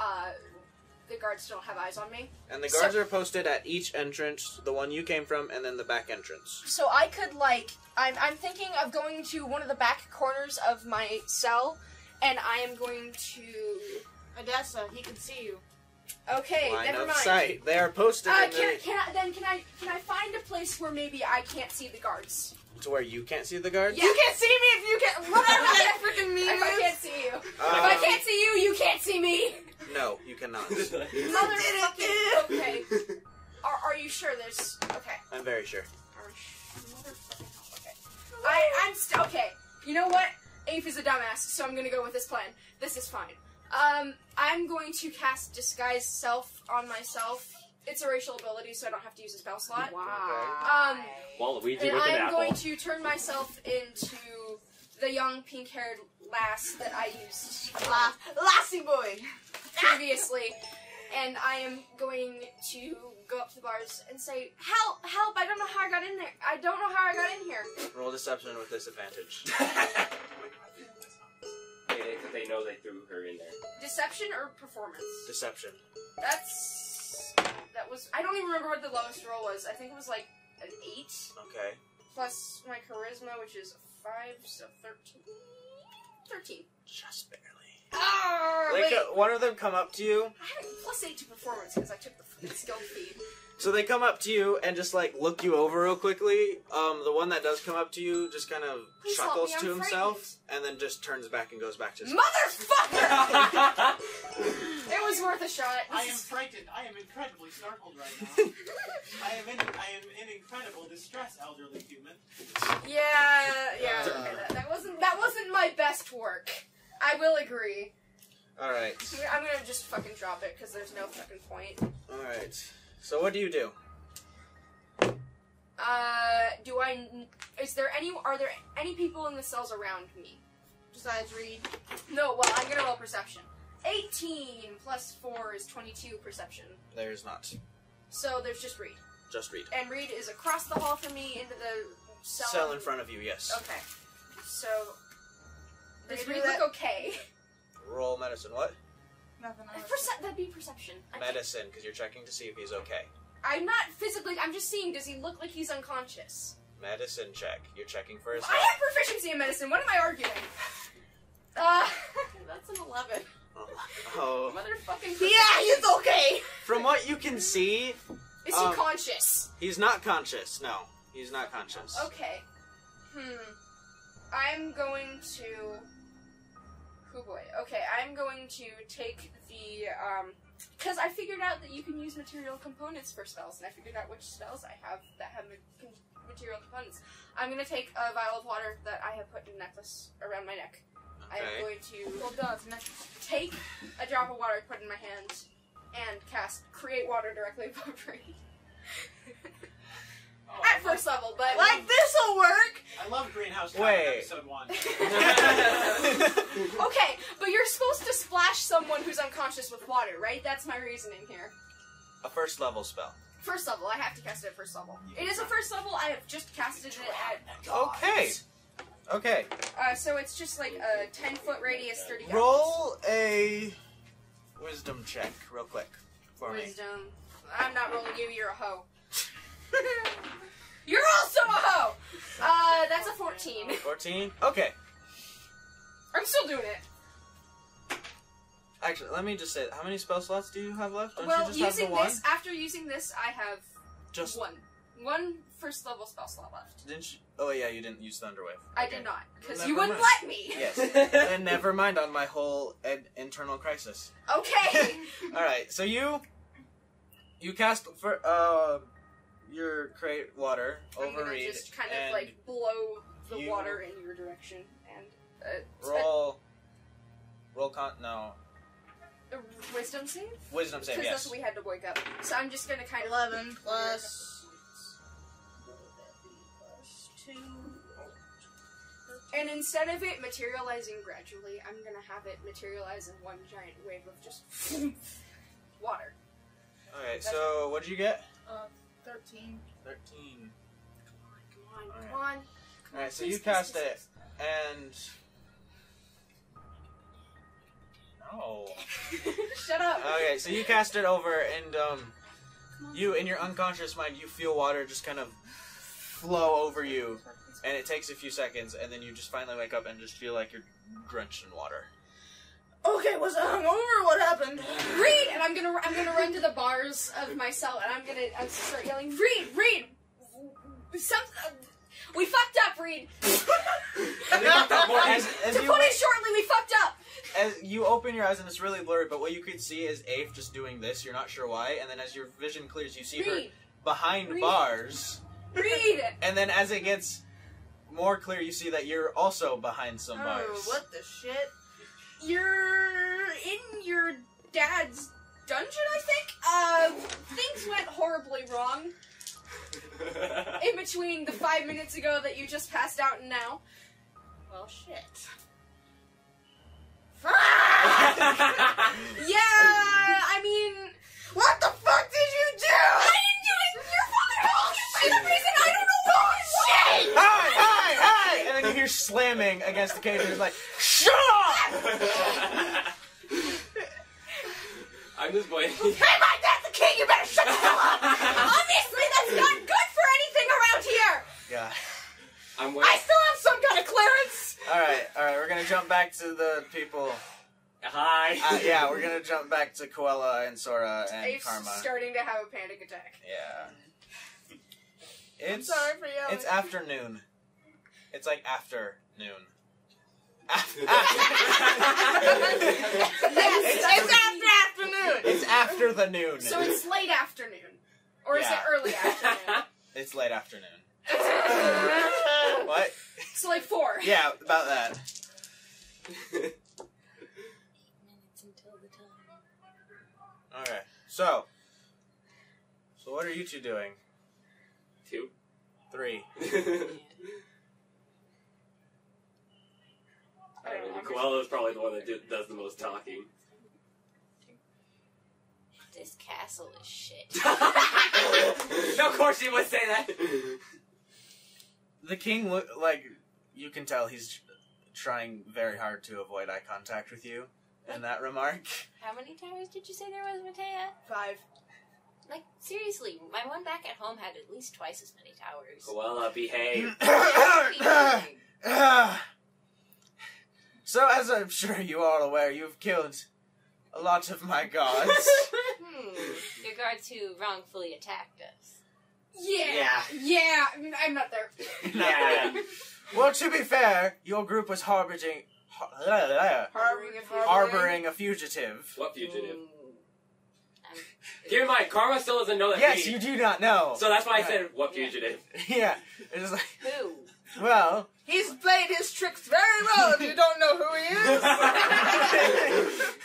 the guards don't have eyes on me. And the guards are posted at each entrance, the one you came from, and then the back entrance. So I could like, I'm thinking of going to one of the back corners of my cell, and I am going to. Adessa, he can see you. Okay, Line never of mind. sight. They are posted in the, Can I find a place where maybe I can't see the guards? to where you can't see the guards. Yeah. You can't see me if you can't. Whatever that freaking means. If I can't see you. If Uh, I can't see you, you can't see me. No, you cannot. Motherfucking. Okay. Are you sure there's? Okay. I'm very sure. Motherfucking. Okay. I'm still okay. You know what? Aife is a dumbass, so I'm gonna go with this plan. This is fine. I'm going to cast Disguise Self on myself. It's a racial ability, so I don't have to use a spell slot. wow. Waluigi And with an I'm apple. going to turn myself into the young pink-haired lass that I used Lassie boy. previously. And I am going to go up to the bars and say, "Help! Help! I don't know how I got in there. I don't know how I got in here." Roll deception with disadvantage. They know they threw her in there. Deception or performance? Deception. That was. I don't even remember what the lowest roll was. I think it was like an 8 Okay. plus my charisma, which is 5, so 13. 13. Just barely. Oh, Like wait. one of them come up to you. I had a plus 8 to performance because I took the skill feed. So they come up to you and just like look you over real quickly. The one that does come up to you just kind of Please help chuckles me, I'm to himself and then just turns back and goes back to his. Motherfucker! It was worth a shot. I am frightened. I am incredibly startled right now. I am in incredible distress, elderly human. Yeah. Okay, that wasn't my best work. I will agree. All right. I'm gonna just fucking drop it because there's no fucking point. All right. So what do you do? Are there any people in the cells around me? Besides Reed. No, well, I'm gonna roll perception. 18 plus 4 is 22 perception. There's not. So there's just Reed. Just Reed. And Reed is across the hall from me into the cell. Cell in front of you. Yes. Okay. So, does Ready to Reed do look that? okay? Roll medicine. What? Nothing. That'd be perception. Medicine, because you're checking to see if he's okay. I'm not physically. I'm just seeing. Does he look like he's unconscious? Medicine check. You're checking for his I health. have proficiency in medicine. What am I arguing? That's an 11. Oh. Motherfucking. Yeah, he's okay. From what you can see, Is he conscious? he's not conscious. No, he's not conscious. Okay. I'm going to. Oh boy. Okay, I'm going to take the because I figured out that you can use material components for spells, and I figured out which spells I have that have material components. I'm going to take a vial of water that I have put in a necklace around my neck. Okay. I'm going to take a drop of water, put it in my hand, and cast Create Water directly above Reed. At first level, but Like, this'll work! I love Greenhouse Tavern Wait. episode 1. okay, but you're supposed to splash someone who's unconscious with water, right? That's my reasoning here. A first level spell. First level, I have to cast it at first level. It is a first level, I have just casted it at... Okay. Okay. So it's just like a 10-foot radius, 30 gallons. Roll a wisdom check real quick for me. Wisdom. I'm not rolling you, you're a hoe. You're also a hoe! That's a 14. 14? Okay. I'm still doing it. Actually, let me just say, how many spell slots do you have left? Don't Well, you just have the using one? this, after using this, I have Just one first level spell slot left. Didn't you? Oh yeah, you didn't use Thunderwave. I Okay. did not, because Never you wouldn't mind. let me. Yes. Then never mind on my whole internal crisis. Okay. All right, so you cast for your create water I'm over gonna Reed just kind and of like blow the you- water in your direction and roll wisdom save. wisdom save. Because Yes. that's what we had to wake up. So I'm just gonna kind of 11 plus 2. And instead of it materializing gradually, I'm gonna have it materialize in one giant wave of just water. All right. So what did you get? 13. 13. Come on. All right. So you cast it and. No. Shut up. Okay, so you cast it over, and you, in your unconscious mind, you feel water just kind of flow over you, and it takes a few seconds, and then you just finally wake up and just feel like you're drenched in water. Okay, was I hungover? What happened? Reed, and I'm gonna run to the bars of my cell, and I'm gonna start yelling, Reed, we fucked up, Reed. As To put it shortly, we fucked up. As you open your eyes, and it's really blurry, but what you could see is Aife just doing this, you're not sure why, and then as your vision clears, you see her Reed. behind Reed. bars, Reed. and then as it gets more clear, you see that you're also behind some bars. Oh, what the shit? You're in your dad's dungeon, I think? Things went horribly wrong in between the 5 minutes ago that you just passed out and now. Well, shit. Yeah, I mean... What the fuck did you do? I didn't do it! Your father helped me for some reason, I don't know why! Shit! Hi! And then you hear slamming against the cage, and it's like, shut up! I'm just waiting. Hey, my dad's the king, you better shut the hell up! Obviously, that's not good for anything around here! Yeah. I'm I waiting. still have some kind of clearance! Alright, we're gonna jump back to the people. Hi. Yeah, we're gonna jump back to Qu'ella and Sora and Aife's Karma. starting to have a panic attack. Yeah. I'm It's sorry for yelling. it's afternoon. It's like afternoon. Yes, It's after afternoon. It's after the noon. so it's late afternoon. Or is it Yeah. early afternoon? It's late afternoon. What? So like 4. Yeah, about that. 8 minutes until the time. Okay. So what are you two doing? 2. 3. Qu'ella's probably the one that does the most talking. This castle is shit. No, of course you would say that. The king you can tell he's trying very hard to avoid eye contact with you. in that remark. How many towers did you say there was, Matea? 5. Like, seriously, my one back at home had at least twice as many towers. Qu'ella, behave. So, as I'm sure you are aware, you've killed a lot of my guards. Your guards who wrongfully attacked us. Yeah, I'm not there. Yeah. Well, to be fair, your group was harboring a fugitive. What fugitive? I'm Keep in mind, Karma still doesn't know that. Yes, you do not know. So that's why I said, what fugitive? Yeah, it's like, Who? well, He's played his tricks very well if you don't know who he is.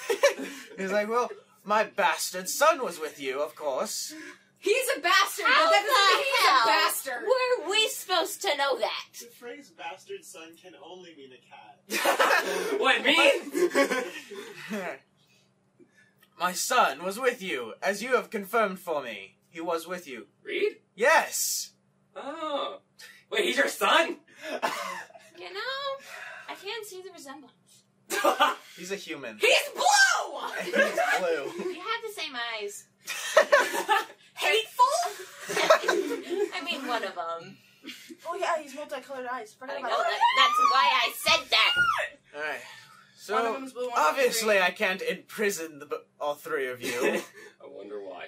he's like, well, my bastard son was with you, of course. He's a bastard, How but that the doesn't mean he's a hell bastard. were we supposed to know that? The phrase bastard son can only mean a cat. What, me? My son was with you, as you have confirmed for me. He was with you. Reed? Yes! Oh. Wait, he's your son? You know, I can see the resemblance. He's a human. He's blue! And he's blue. You have the same eyes. Hateful? I mean, one of them. Oh yeah, he's multicolored eyes. Forgot I about know, that. that's why I said that. Alright. One of So, them's blue, one's obviously green. I can't imprison all three of you. I wonder why.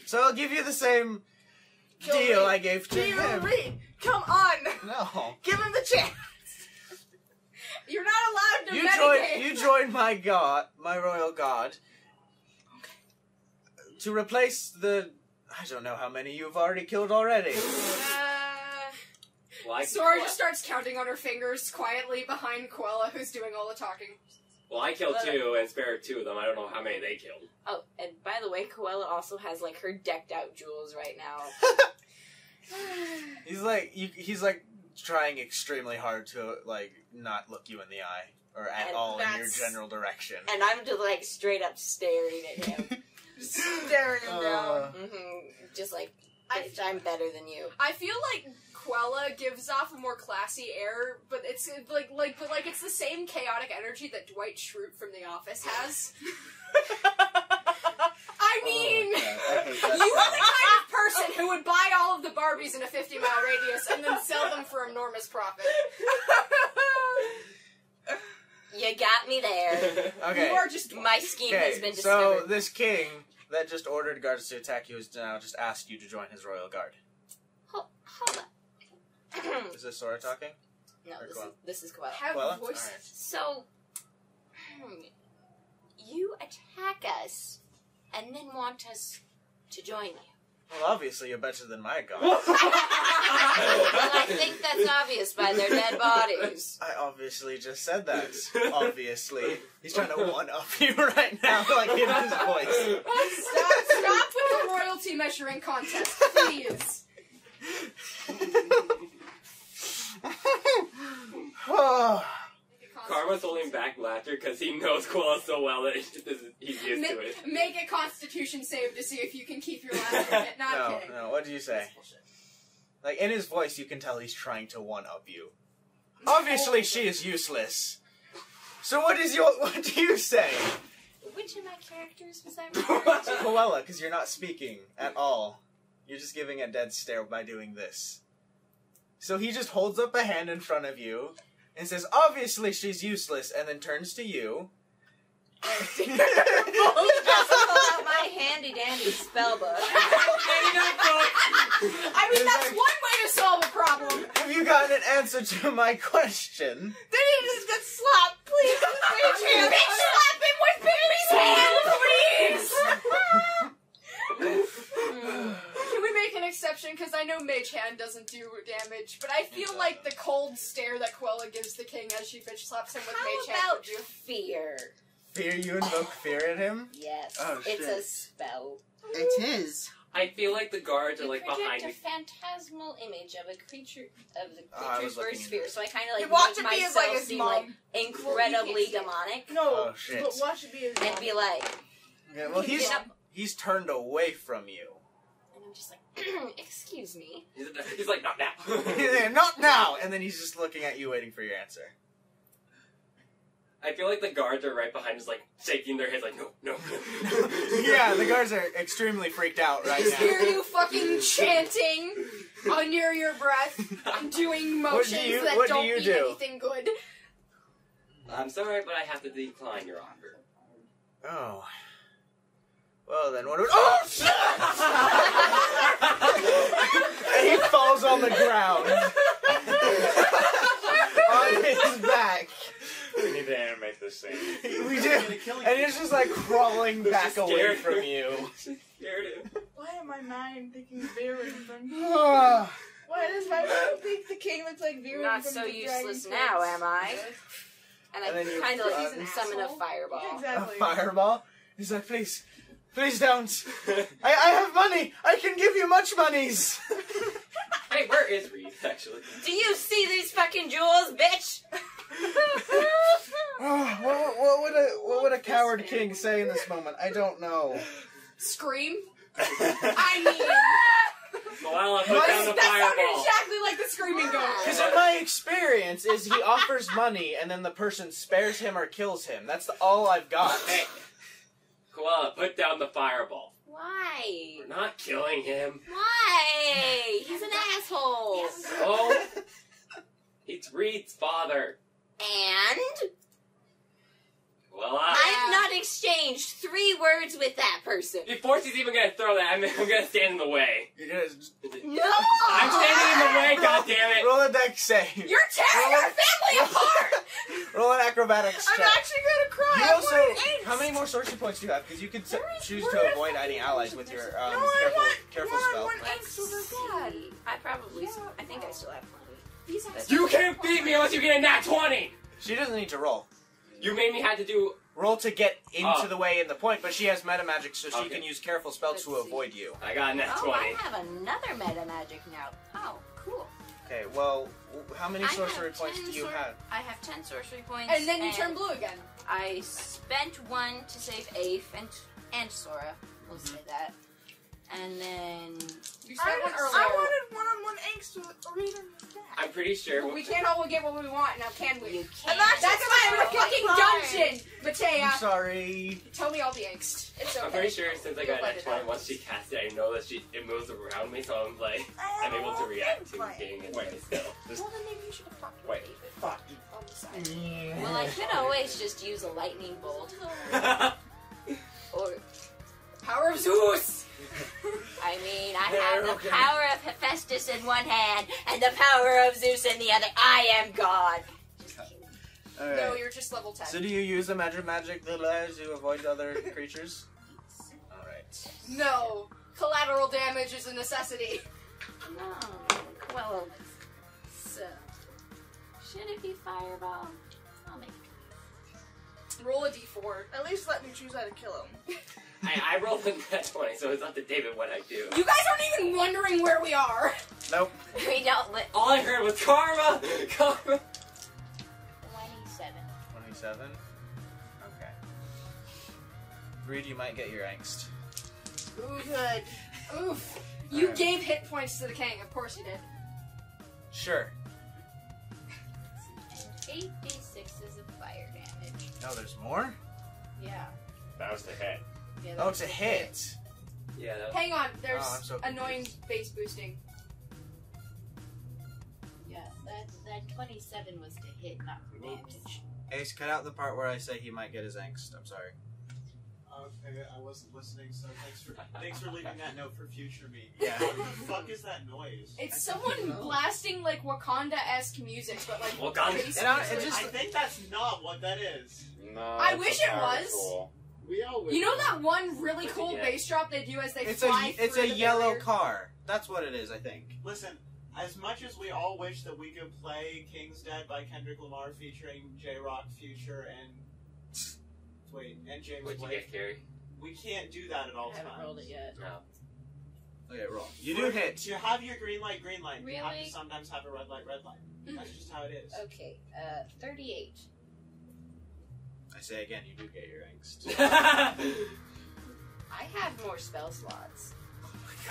So I'll give you the same Kill deal Reed. I gave to Deal him. Reed, come on! No. Give him the chance! You're not allowed to metagame. You joined my royal guard. To replace the... I don't know how many you've already killed already. Well, Sora just starts counting on her fingers quietly behind Qu'ella, who's doing all the talking. Well, I killed 2 and spared 2 of them. I don't know how many they killed. Oh, and by the way, Qu'ella also has, like, her decked out jewels right now. He's like trying extremely hard to, like, not look you in the eye. Or at And all in your that's- general direction. And I'm just, like, straight up staring at him. Staring him down. Just like, bitch, I'm better than you. I feel like Qu'ella gives off a more classy air, but it's like it's the same chaotic energy that Dwight Schrute from The Office has. I mean, Oh, God, I hate that you are so the much. kind of person who would buy all of the Barbies in a 50-mile radius and then sell them for enormous profit. You got me there. Okay. You are just My scheme has Okay, been so discovered. this king that just ordered guards to attack you has now just asked you to join his royal guard. Hold up. Is this Sora talking? No, Or this Qu'ella? is, this is Qu'ella. have Qu'ella? voices. Alright. So, you attack us, and then want us to join you. Well, obviously you're better than my god. Well, I think that's obvious by their dead bodies. I obviously just said that. Obviously. He's trying to one-up you right now, like in his voice. Stop with the royalty measuring contest, please. Oh. Karma's holding back laughter because he knows Qu'ella so well that he's used to it. Make a constitution save to see if you can keep your laughter in it. Not kidding. No, what do you say? That's bullshit. Like, in his voice, you can tell he's trying to one-up you. Obviously, she is useless. So what do you say? Which of my characters was I referring to? Qu'ella, because you're not speaking at all. You're just giving a dead stare by doing this. So he just holds up a hand in front of you and says, obviously she's useless, and then turns to you. Just pull out my handy-dandy spellbook. I mean, that's one way to solve a problem. Have you gotten an answer to my question? Then he just gets slapped, please. Bitch, slap him with Baby's hand, please! Can we make an exception? Because I know Mage Hand doesn't do damage, but I feel like the cold stare that Qu'ella gives the king as she bitch slaps him with Mage Hand How would about do. fear? Fear? You invoke fear at him? Yes, Oh, it's shit. a spell. It is. I feel like the guards are You like project behind a me. phantasmal image of a creature of the Oh, I creature's was looking first into sphere, it. so I kind of You like watch make it be as myself like his seem mom. like incredibly Well, you can't demonic, No, Oh, shit. but watch it be his and be like, Okay, well, Keep it up. he's turned away from you. and I'm just like, excuse me. He's like, not now. Not now! And then he's just looking at you, waiting for your answer. I feel like the guards are right behind us, like, shaking their heads like, no, no, no. Yeah, the guards are extremely freaked out right Just now. hear you fucking chanting under your breath, doing motions that what do don't you mean do? anything good. I'm sorry, but I have to decline your offer. Oh. Well then, what do we... Oh, shit! And he falls on the ground. On his back. We need to animate this scene. We do. And he's just like crawling back away scared from her. you. Scared him. Why am my mind thinking Viren from... Ah. Why does my mind think the king looks like Viren Not from so the useless Dragon now, Prince? am I? And And then you I kind of run. like summon a fireball. A Exactly. fireball? He's like, please. Please don't. I have money. I can give you much monies. Hey, where is Reed, actually? Do you see these fucking jewels, bitch? Oh, what would a coward king say in this moment? I don't know. Scream? I mean... Malala, put down the That sounded fireball. exactly like the screaming goat. Because in my experience is he offers money and then the person spares him or kills him. That's all I've got. Hey, Qu'ella, put down the fireball. Why? We're not killing him. Why? He's an asshole. Oh, it's Reed's father. And Well, I've not exchanged 3 words with that person. before she's even gonna throw that, I'm gonna stand in the way. You're gonna just No! I'm standing in the way, goddammit! roll a dex save. You're tearing our family apart! Roll an acrobatics check. I'm actually gonna cry. You I'm also, wearing apes. how many more sorcery points do you have? Because you could choose Where to is avoid my any allies with your No, I careful want spell. one apes with Let's a god. see. I probably, I think I still have plenty. You can't beat me unless you get a nat 20! She doesn't need to roll. You made me have to do... Roll to get into Oh. the way in the point, but she has meta magic, so she Okay. can use careful spells to Let's see. avoid you. I got a nat Oh, 20. I have another meta magic now. Oh, cool. Okay, well, how many I have sorcery points 10 do you have? I have 10 sorcery points. And then you turn blue again. I spent 1 to save Aife and Sora. We'll say that. And then You spent one earlier. I wanted one-on-one angst with Reed and his dad. I'm pretty sure... But we can't all get what we want now, can we? you I'm can't. actually That's why we're fucking dungeon, I'm Matea. sorry. Tell me all the angst. It's okay. I'm pretty sure since I got You'll a let nat it 20, out. once she casts it, I know that it moves around me, so I'm like... I have I'm able a to whole react thing to planned. being in my spell. Well, then maybe you should have talked to Wait. David Fuck. on the side. Well, I could always just use a lightning bolt. Or, Power of Zeus! I mean, I Yeah, have the okay. power of Hephaestus in one hand and the power of Zeus in the other. I am God. Just kidding. Alright. No, you're just level 10. So do you use a magic that allows you to avoid other creatures? Alright. No. Collateral damage is a necessity. No. Well, so. Should it be fireball? I'll make it. Roll a d4. At least let me choose how to kill him. I rolled a nat 20, so it's up to David what I do. You guys aren't even wondering where we are. Nope. We don't let. All I heard was karma! Karma! 27. 27? Okay. Reed, you might get your angst. Ooh, Good. oof. You Alright. gave hit points to the king. Of course you did. Sure. 8d6s of fire damage. No, there's more? Yeah. That was the hit. Yeah, Oh, that's it's a hit. Yeah, that was... Hang on. There's Oh, I'm so annoying confused. base boosting. Yeah, that 27 was to hit, not for damage. Ace, cut out the part where I say he might get his angst. I'm sorry. Okay, I wasn't listening, so thanks for leaving that note for future me. Yeah. What the fuck is that noise? It's someone blasting like Wakanda-esque music, but like Wakanda. bass And I- boosting. it just- I think that's not what that is. No, I it's wish a it power was. tool. We all You know that one really What'd cool you get? bass drop they do as they It's fly a through the yellow barrier? car. That's what it is, I think. Listen, as much as we all wish that we could play King's Dead by Kendrick Lamar featuring J-Rock Future and James What'd you Blake, get, Carrie? we can't do that at all I haven't times. rolled it yet. No. Okay, roll. You do hit. To have your green light, you have Really? to sometimes have a red light, red light. That's just how it is. Okay, 38. I say again, you do get your angst. I have more spell slots.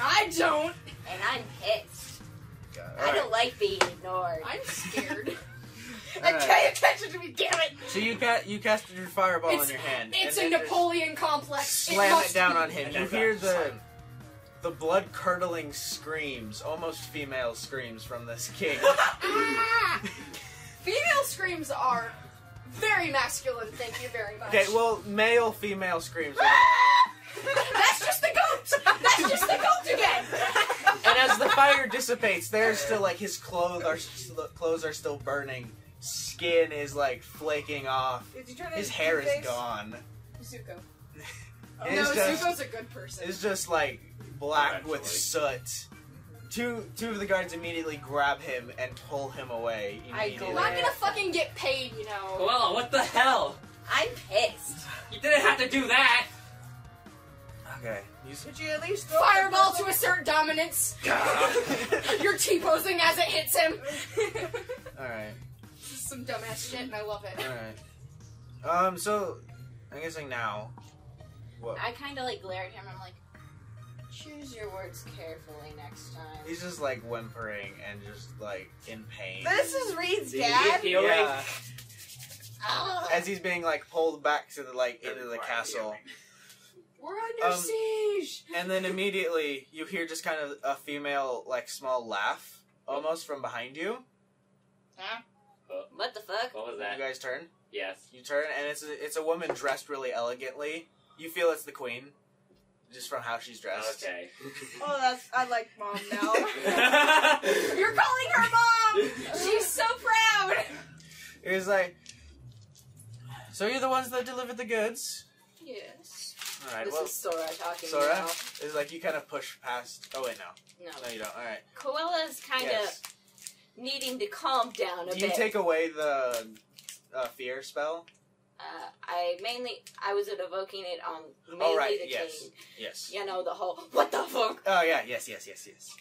I don't. And I'm pissed. God, I don't like being ignored. I'm scared. And Alright. pay attention to me, damn it! So you casted your fireball It's- in your hand. It's a and then just Napoleon complex. Slam must it down be. on him. You hear the blood-curdling screams, almost female screams from this king. Ah! Female screams are very masculine, thank you very much. Okay, well, male, female screams. That's just the goat! That's just the goat again! And as the fire dissipates, there's still like his clothes are still burning. Skin is like flaking off. Did you turn His into hair is Two-Face? gone. Zuko. It's No, just Zuko's a good person. it's just like black with Eventually. soot. Two of the guards immediately grab him and pull him away. I Immediately. I'm not gonna fucking get paid, you know. Well, what the hell? I'm pissed. You didn't have to do that. Okay. Did you at least throw Fireball the to assert dominance. You're T-posing as it hits him. Alright. This is some dumbass shit, and I love it. Alright. So, I'm guessing now. What? I kind of like glare at him. I'm like, choose your words carefully next time. He's just like whimpering and just like in pain. This is Reed's Did you dad. get healing? Yeah. Oh. As he's being like pulled back to the like into the castle. We're under siege. And then immediately you hear just kind of a female like small laugh almost from behind you. Huh? What the fuck? What was You that? guys turn. Yes. You turn and it's a woman dressed really elegantly. You feel it's the queen, just from how she's dressed. Okay. Oh, I like mom now. You're calling her mom. She's so proud. It was like, so you're the ones that delivered the goods. Yes. All right. This Well, is Sora talking Sora now. is like you kind of push past. Oh wait, no, No. no, you don't. All right. Qu'ella's kind of Yes. needing to calm down a Do you bit. take away the fear spell? I was evoking it on mainly Oh, right, the yes. king. Yes. You know, the whole, what the fuck? Oh yeah, yes.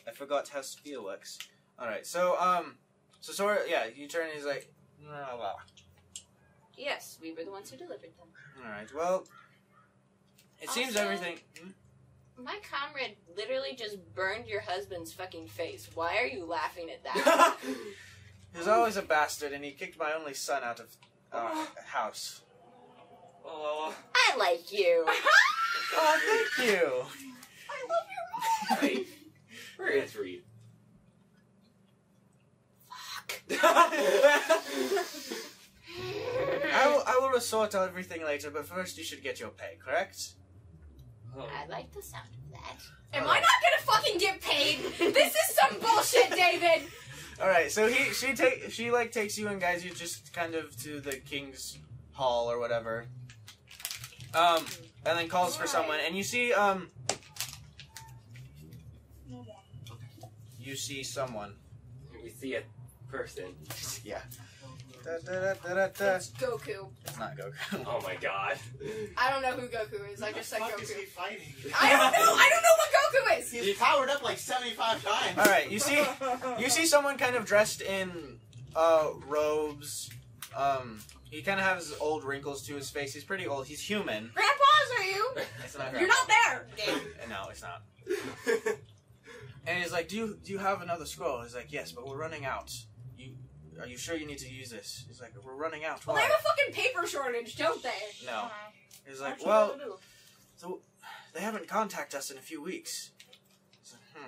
I forgot how spell works. All right, so Sora, yeah, you turn and he's like, blah, blah. Yes, we were the ones who delivered them. All right, well, it seems Also- everything. My comrade literally just burned your husband's fucking face. Why are you laughing at that? He was always a bastard, and he kicked my only son out of house. Oh. I like you. Oh, thank you. Wait. Where is Reed? I will sort out everything later, but first you should get your pay, correct? Oh. I like the sound of that. Am I not gonna fucking get paid? This is some bullshit, David. All right, so she takes you and guides you just kind of to the king's hall or whatever. And then calls for someone, and you see you see someone. We see a person. Yeah. Da. It's Goku. It's not Goku. Oh my god. I don't know who Goku is. I just said What the fuck is he Goku. fighting? I don't know. I don't know what Goku is. He's powered up like 75 times. All right, you see someone kind of dressed in robes. He kind of has old wrinkles to his face. He's pretty old. He's human. Grandpa's are you? It's not You're not there. No, it's not. And he's like, "Do you have another scroll?" He's like, "Yes, but we're running out. Are you sure you need to use this?" He's like, "We're running out." Well, Why?" they have a fucking paper shortage, don't they? No. He's like, "Well, so they haven't contacted us in a few weeks." He's like,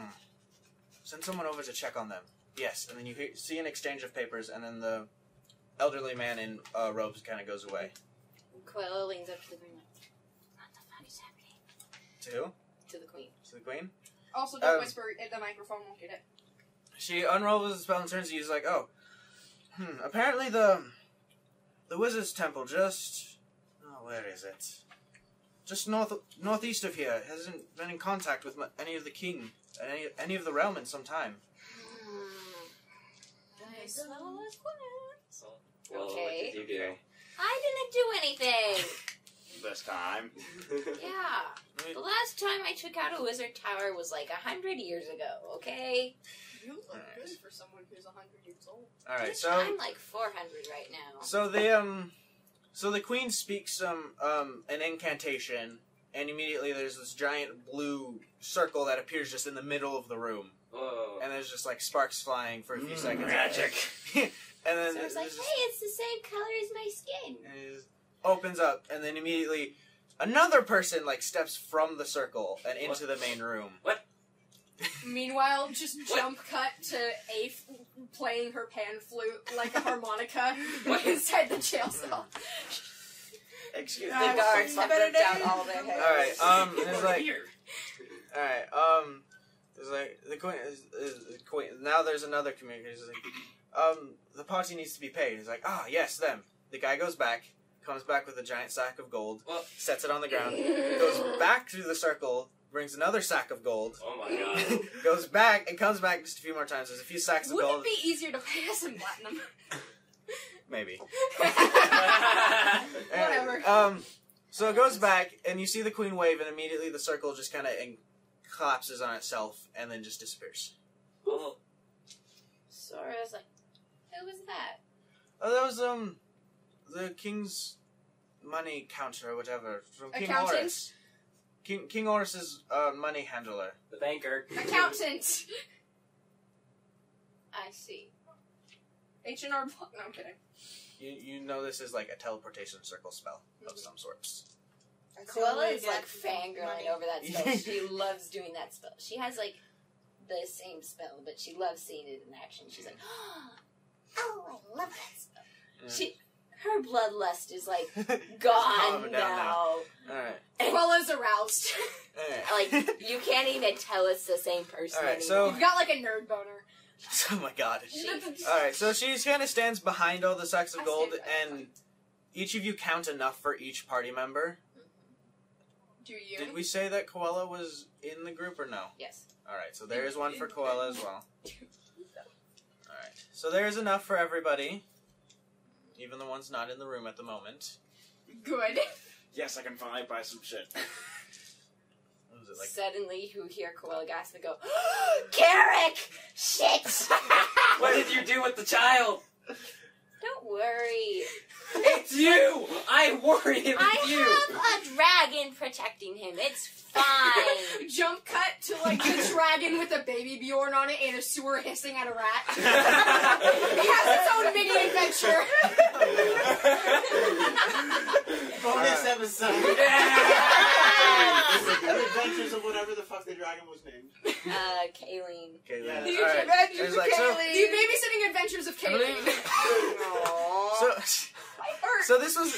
Send someone over to check on them. Yes, and then you see an exchange of papers, and then the elderly man in robes kind of goes away. Qu'ella leans up to the queen. What the fuck is happening? To who? To the queen. To the queen. Also, don't whisper in the microphone. Won't get it. She unrolls the spell and turns to you. He's like, "Oh, apparently the wizard's temple just where is it? Just northeast of here hasn't been in contact with any of the king, any of the realm in some time." I smell a squid. Well, Okay. what did you do? I didn't do anything. This time. Yeah. The last time I took out a wizard tower was like 100 years ago, okay? You look Alright. good for someone who's 100 years old. All right, Bitch, so I'm like 400 right now. so the queen speaks an incantation, and immediately there's this giant blue circle that appears just in the middle of the room, Whoa. and there's just like sparks flying for a few seconds. Magic. And then Sora's like, this hey, it's the same color as my skin. is- opens up, and then immediately another person like steps from the circle and into the main room. Meanwhile, just jump cut to Aife playing her pan flute like a harmonica inside the jail cell. Excuse The me. guards have ripped out all their hair. All right. There's like. All right. There's like the queen. The queen. Now there's another communicator. He's like, the party needs to be paid. He's like, yes, them. The guy goes back, comes back with a giant sack of gold, sets it on the ground, goes back through the circle, brings another sack of gold. Oh my god. Goes back and comes back just a few more times. There's a few sacks of Wouldn't gold. it be easier to pay us in platinum? Maybe. Whatever. So it goes back, and you see the queen wave, and immediately the circle just kind of collapses on itself, and then just disappears. Sora's like, who was that? Oh, that was the king's money counter or whatever from King Accountant? Horus. King Horus's money handler. The banker. Accountant. I see. H&R Block. No, I'm kidding. You know this is like a teleportation circle spell of some sorts. Qu'ella is like fangirling over that spell. She loves doing that spell. She has like the same spell, but she loves seeing it in action. She's like, oh, I love that spell. Her bloodlust is like gone now. Alright. Quella's aroused. Alright. Like you can't even tell it's the same person Alright, anymore. so You've got like a nerd boner. oh my god. Alright, so she kind of stands behind all the sacks of gold, and each of you count enough for each party member. Do you? Did we say that Qu'ella was in the group or no? Yes. Alright, so there is one for Qu'ella as well. Alright, so there is enough for everybody. Even the ones not in the room at the moment. Good. Yes, I can finally buy some shit. What was it, like? Suddenly you hear Qu'ella gasp and go, Carrick! Shit! What did you do with the child? Don't worry. It's you! I worry about you! I have a dragon protecting him. It's fine. Jump cut to like the dragon with a baby Bjorn on it and a sewer hissing at a rat. It has its own mini adventure. Bonus episode. The Adventures of whatever the fuck the dragon was named. Kayleen. Okay, Yeah. then. The Alright. Adventures It's of like, so- Kaylee. The babysitting adventures of Kaylee. So this was.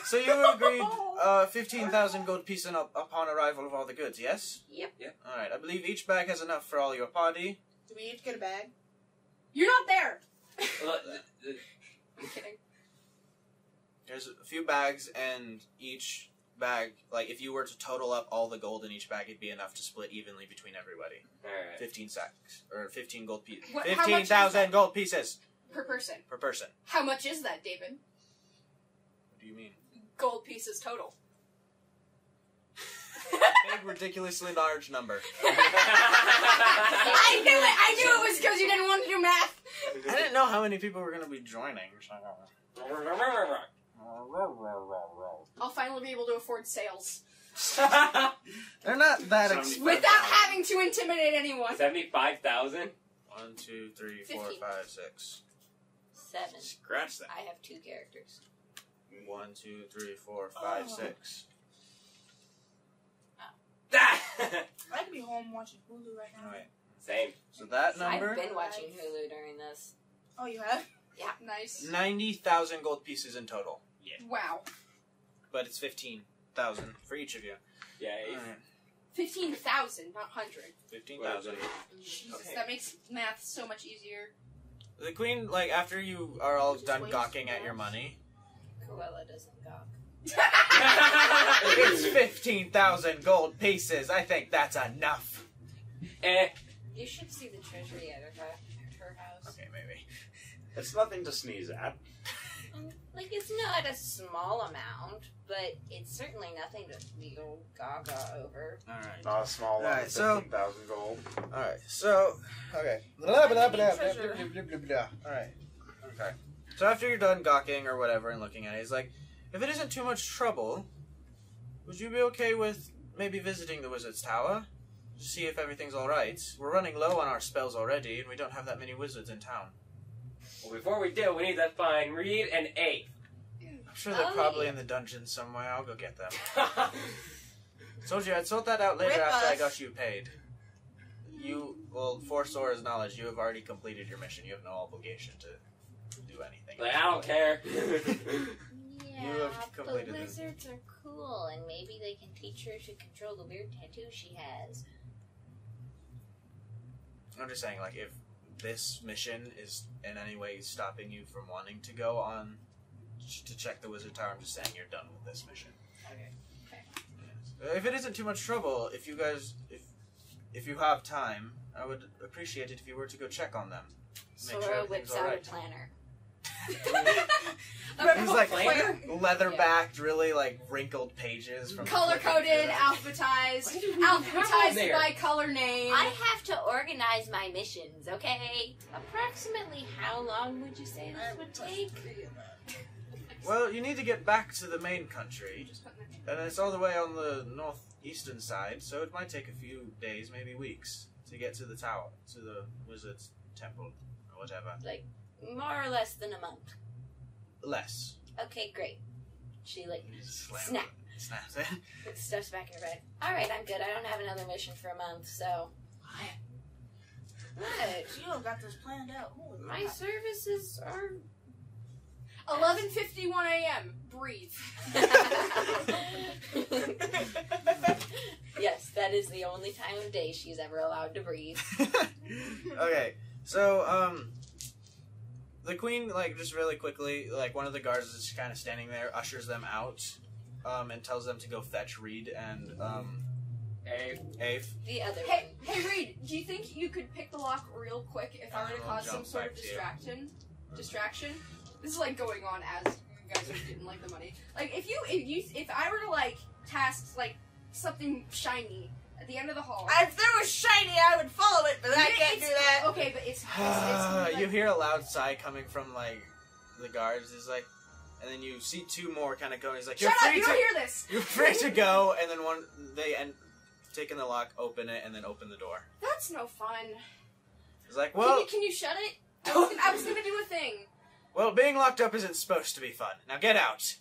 So you agreed 15,000 gold pieces upon arrival of all the goods, yes? Yep. Alright, I believe each bag has enough for all your party. Do we each get a bag? You're not there. Well, I'm kidding. There's a few bags, and each bag, like, if you were to total up all the gold in each bag, it'd be enough to split evenly between everybody. Alright. 15 sacks. Or 15 gold pieces. What- how much is 15,000 gold pieces Per person. per person. How much is that, David? What do you mean? Gold pieces total. Big, ridiculously large number. I knew it! I knew it was because you didn't want to do math! I didn't know how many people were going to be joining. I'll finally be able to afford sales. They're not that expensive. Without having to intimidate anyone. 75,000? 1, 2, 3, 4, 15. 5, 6. 7. Scratch that. I have 2 characters. 1, 2, 3, 4, 5, 6. I could be home watching Hulu right now. Alright. Same. So that number, I've been watching Hulu during this. Oh, you have? Nice. 90,000 gold pieces in total. Wow. But it's 15,000 for each of you. Yeah, Alright. 15,000, not 100. 15,000. Jesus, Okay. that makes math so much easier. The queen, like, after you are all Just done waste gawking at math. your money, Qu'ella doesn't gawk. it's 15,000 gold pieces. I think that's enough. You should see the treasury at her house. Okay, maybe. It's nothing to sneeze at. Like, it's not a small amount, but it's certainly nothing to be all gaga over. Alright. Not a small one. Alright, so- 15,000 gold. Alright, so, okay. Alright. Okay. So after you're done gawking or whatever and looking at it, he's like, if it isn't too much trouble, would you be okay with maybe visiting the Wizard's Tower? To see if everything's alright. We're running low on our spells already, and we don't have that many wizards in town. Well, before we do, we need to find Reed and Aife. I'm sure they're probably in the dungeon somewhere. I'll go get them. Told you I'd sort that out later Rip after I us. got you paid. For Sora's knowledge, you have already completed your mission. You have no obligation to do anything. Like, I don't care. Yeah, have but completed it. lizards are cool, and maybe they can teach her to control the weird tattoo she has. I'm just saying, like, if this mission is in any way stopping you from wanting to go on to check the wizard tower, I'm just saying you're done with this mission. Okay. Yes. If it isn't too much trouble, if you guys, if you have time, I would appreciate it if you were to go check on them. Make Sora everything's whips all out right. a planner. He's like Planner? leather-backed, really like wrinkled pages from Color coded, alphabetized, alphabetized there? by color name. I have to organize my missions, okay? Approximately how long would you say this would take? Well, you need to get back to the main country, and it's all the way on the northeastern side, so it might take a few days, maybe weeks, to get to the tower, to the wizard's temple, or whatever. Like, more or less than a month. Less. Okay, great. She, like, You just slam snap. it. Snaps it. Puts stuffs back in her bed. Alright, I'm good. I don't have another mission for a month, so. What? You don't got this planned out. Holy My crap. services are. 11:51 a.m. Breathe. Yes, that is the only time of day she's ever allowed to breathe. Okay, so, the queen, like, just really quickly, like, one of the guards is kind of standing there, ushers them out, and tells them to go fetch Reed and, Aife. The other Hey, one. hey, Reed. Do you think you could pick the lock real quick if I were to I'll cause some jump sort back of to you. distraction? This is like going on as you guys are getting like the money. Like if I were to like task like something shiny at the end of the hall. If there was shiny, I would follow it, but I can't do that. Okay, but it's like, You hear a loud sigh coming from, like, the guards. It's like, and then you see two more kind of going. He's like, shut "You're up! free You to, don't hear this. you're free to go." And then they end taking the lock, open it, and then open the door. That's no fun. It's like, well, Can you shut it? I was gonna do a thing. well, being locked up isn't supposed to be fun. Now get out.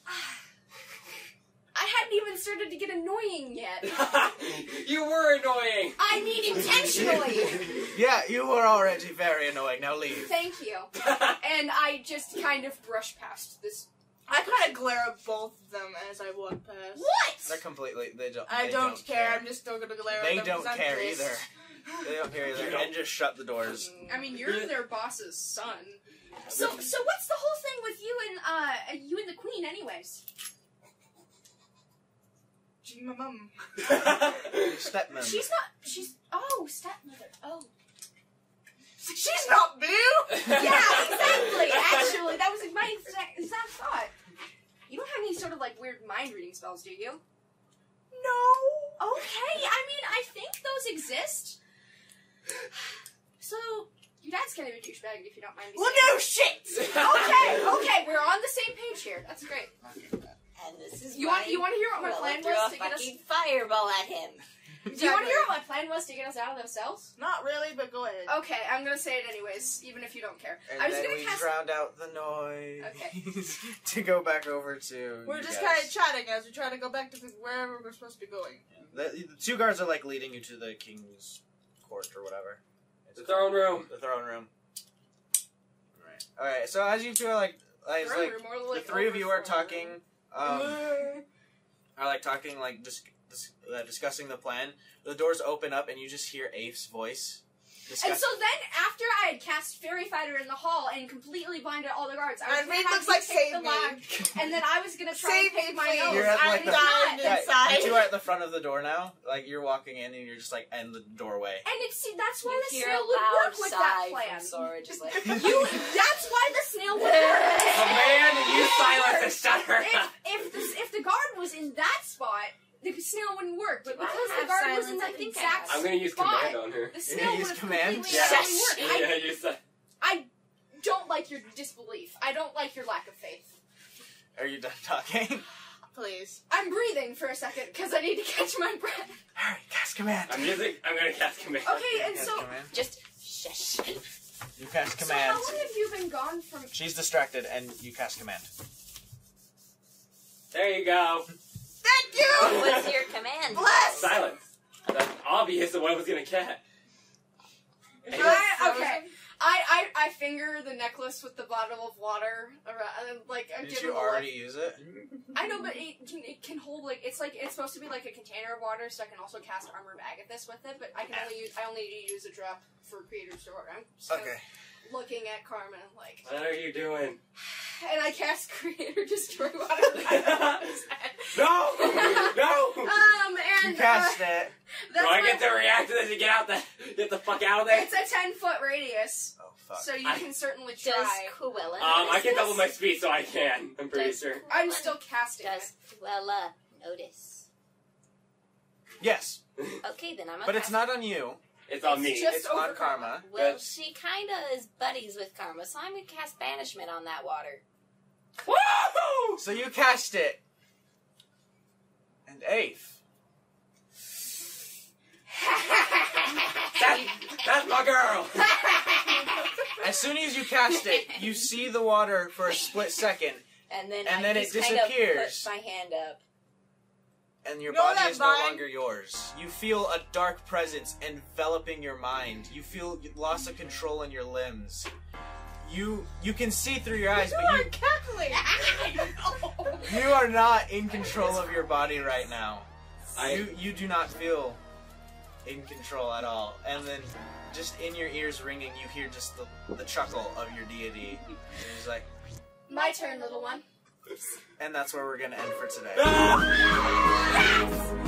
I hadn't even started to get annoying yet. You were annoying. I mean intentionally. Yeah, you were already very annoying. Now leave. Thank you. And I just kind of brush past this. I kind of glare at both of them as I walk past. They're What? completely. They I don't care. I'm just still gonna glare They at them. don't 'cause I'm care pissed. either. They don't care either. And just shut the doors. I mean, you're their boss's son. So what's the whole thing with you and the queen, anyways? She's my mum. Stepmom. She's stepmother. Oh. She's not blue! Yeah, exactly. Actually, that was my exact thought. You don't have any sort of like weird mind reading spells, do you? No. Okay, I mean, I think those exist. So, your dad's kind of a douchebag, if you don't mind me Well, saying. no shit! Okay, we're on the same page here. That's great. And this is You why want to hear what my Quella plan threw was a to get us? fucking fireball at him. Do you want to hear what my plan was to get us out of those cells? Not really, but go ahead. Okay, I'm gonna say it anyways, even if you don't care. And I was then gonna we cast. drowned out the noise Okay. to go back over to. We're you just guys. kind of chatting as we try to go back to wherever we're supposed to be going. The two guards are like leading you to the king's court or whatever. The throne room. The throne room. All right. So as you two are like Throne room, or, the three of you are overflow. talking, discussing the plan. The doors open up and you just hear Aife's voice. And so then, after I had cast Fairy Fighter in the hall and completely blinded all the guards, I was And gonna Reed have looks you like take save the me. lock, and then I was gonna try Save and pick me, my please. nose. You're at, like, I'm the- not. inside. You two are at the front of the door now. Like you're walking in and you're just like in the doorway. And that's why You the hear snail a would loud work with sigh that from plan. Sora, just like That's why the snail would work. Command and use silence and shut her up. If the guard was in that spot, the snail wouldn't work. But Do I because the have guard was in silence? I that think I exact have. I'm gonna use spot, command on her. the snail use would have command? completely Yes. actually worked. Yeah, use that. I don't like your disbelief. I don't like your lack of faith. Are you done talking? Please. I'm breathing for a second because I need to catch my breath. Hurry, cast command. I'm gonna cast command. Okay, and Cast so command. just shush. You cast So command. how long have you been gone from? She's distracted, and you cast command. There you go. Thank you! What's your command? Bless! Silence. That's obvious of what I was gonna get. Okay. I finger the necklace with the bottle of water around, like I'm Did giving you him a already look. use it? I know, but it can hold like it's supposed to be like a container of water, so I can also cast Armor Agathis with it. But I only use a drop for Creator's Door. I'm just kind of looking at Carmen like. What are you doing? And I cast Creator Destroy Water. No! No! And You cast it. that's Do I my- get to react to this and get the fuck out of there? It's a 10-foot radius, Oh fuck. so you can certainly Does try. Qu'ella I notice can double this? my speed, so I can. I'm pretty Does sure. I'm still casting Does it. Qu'ella notice? Yes, Okay, then I'm a but it's not on you. It's on me. It's just It's on over Karma. Well, she kinda is buddies with Karma, so I'm gonna cast Banishment on that water. Woo! So you cast it. And Aife. That's my girl! As soon as you cast it, you see the water for a split second, And then And I then it just kind of disappears. put my hand up. and your You know body that is no vine? longer yours. You feel a dark presence enveloping your mind. You feel loss of control in your limbs. You can see through your eyes, You but are cackling! you are not in control of your body right now. I- You do not feel in control at all. And then, just in your ears ringing, you hear just the chuckle of your deity. And he's like, My turn, little one. and that's where we're gonna end for today. Ah!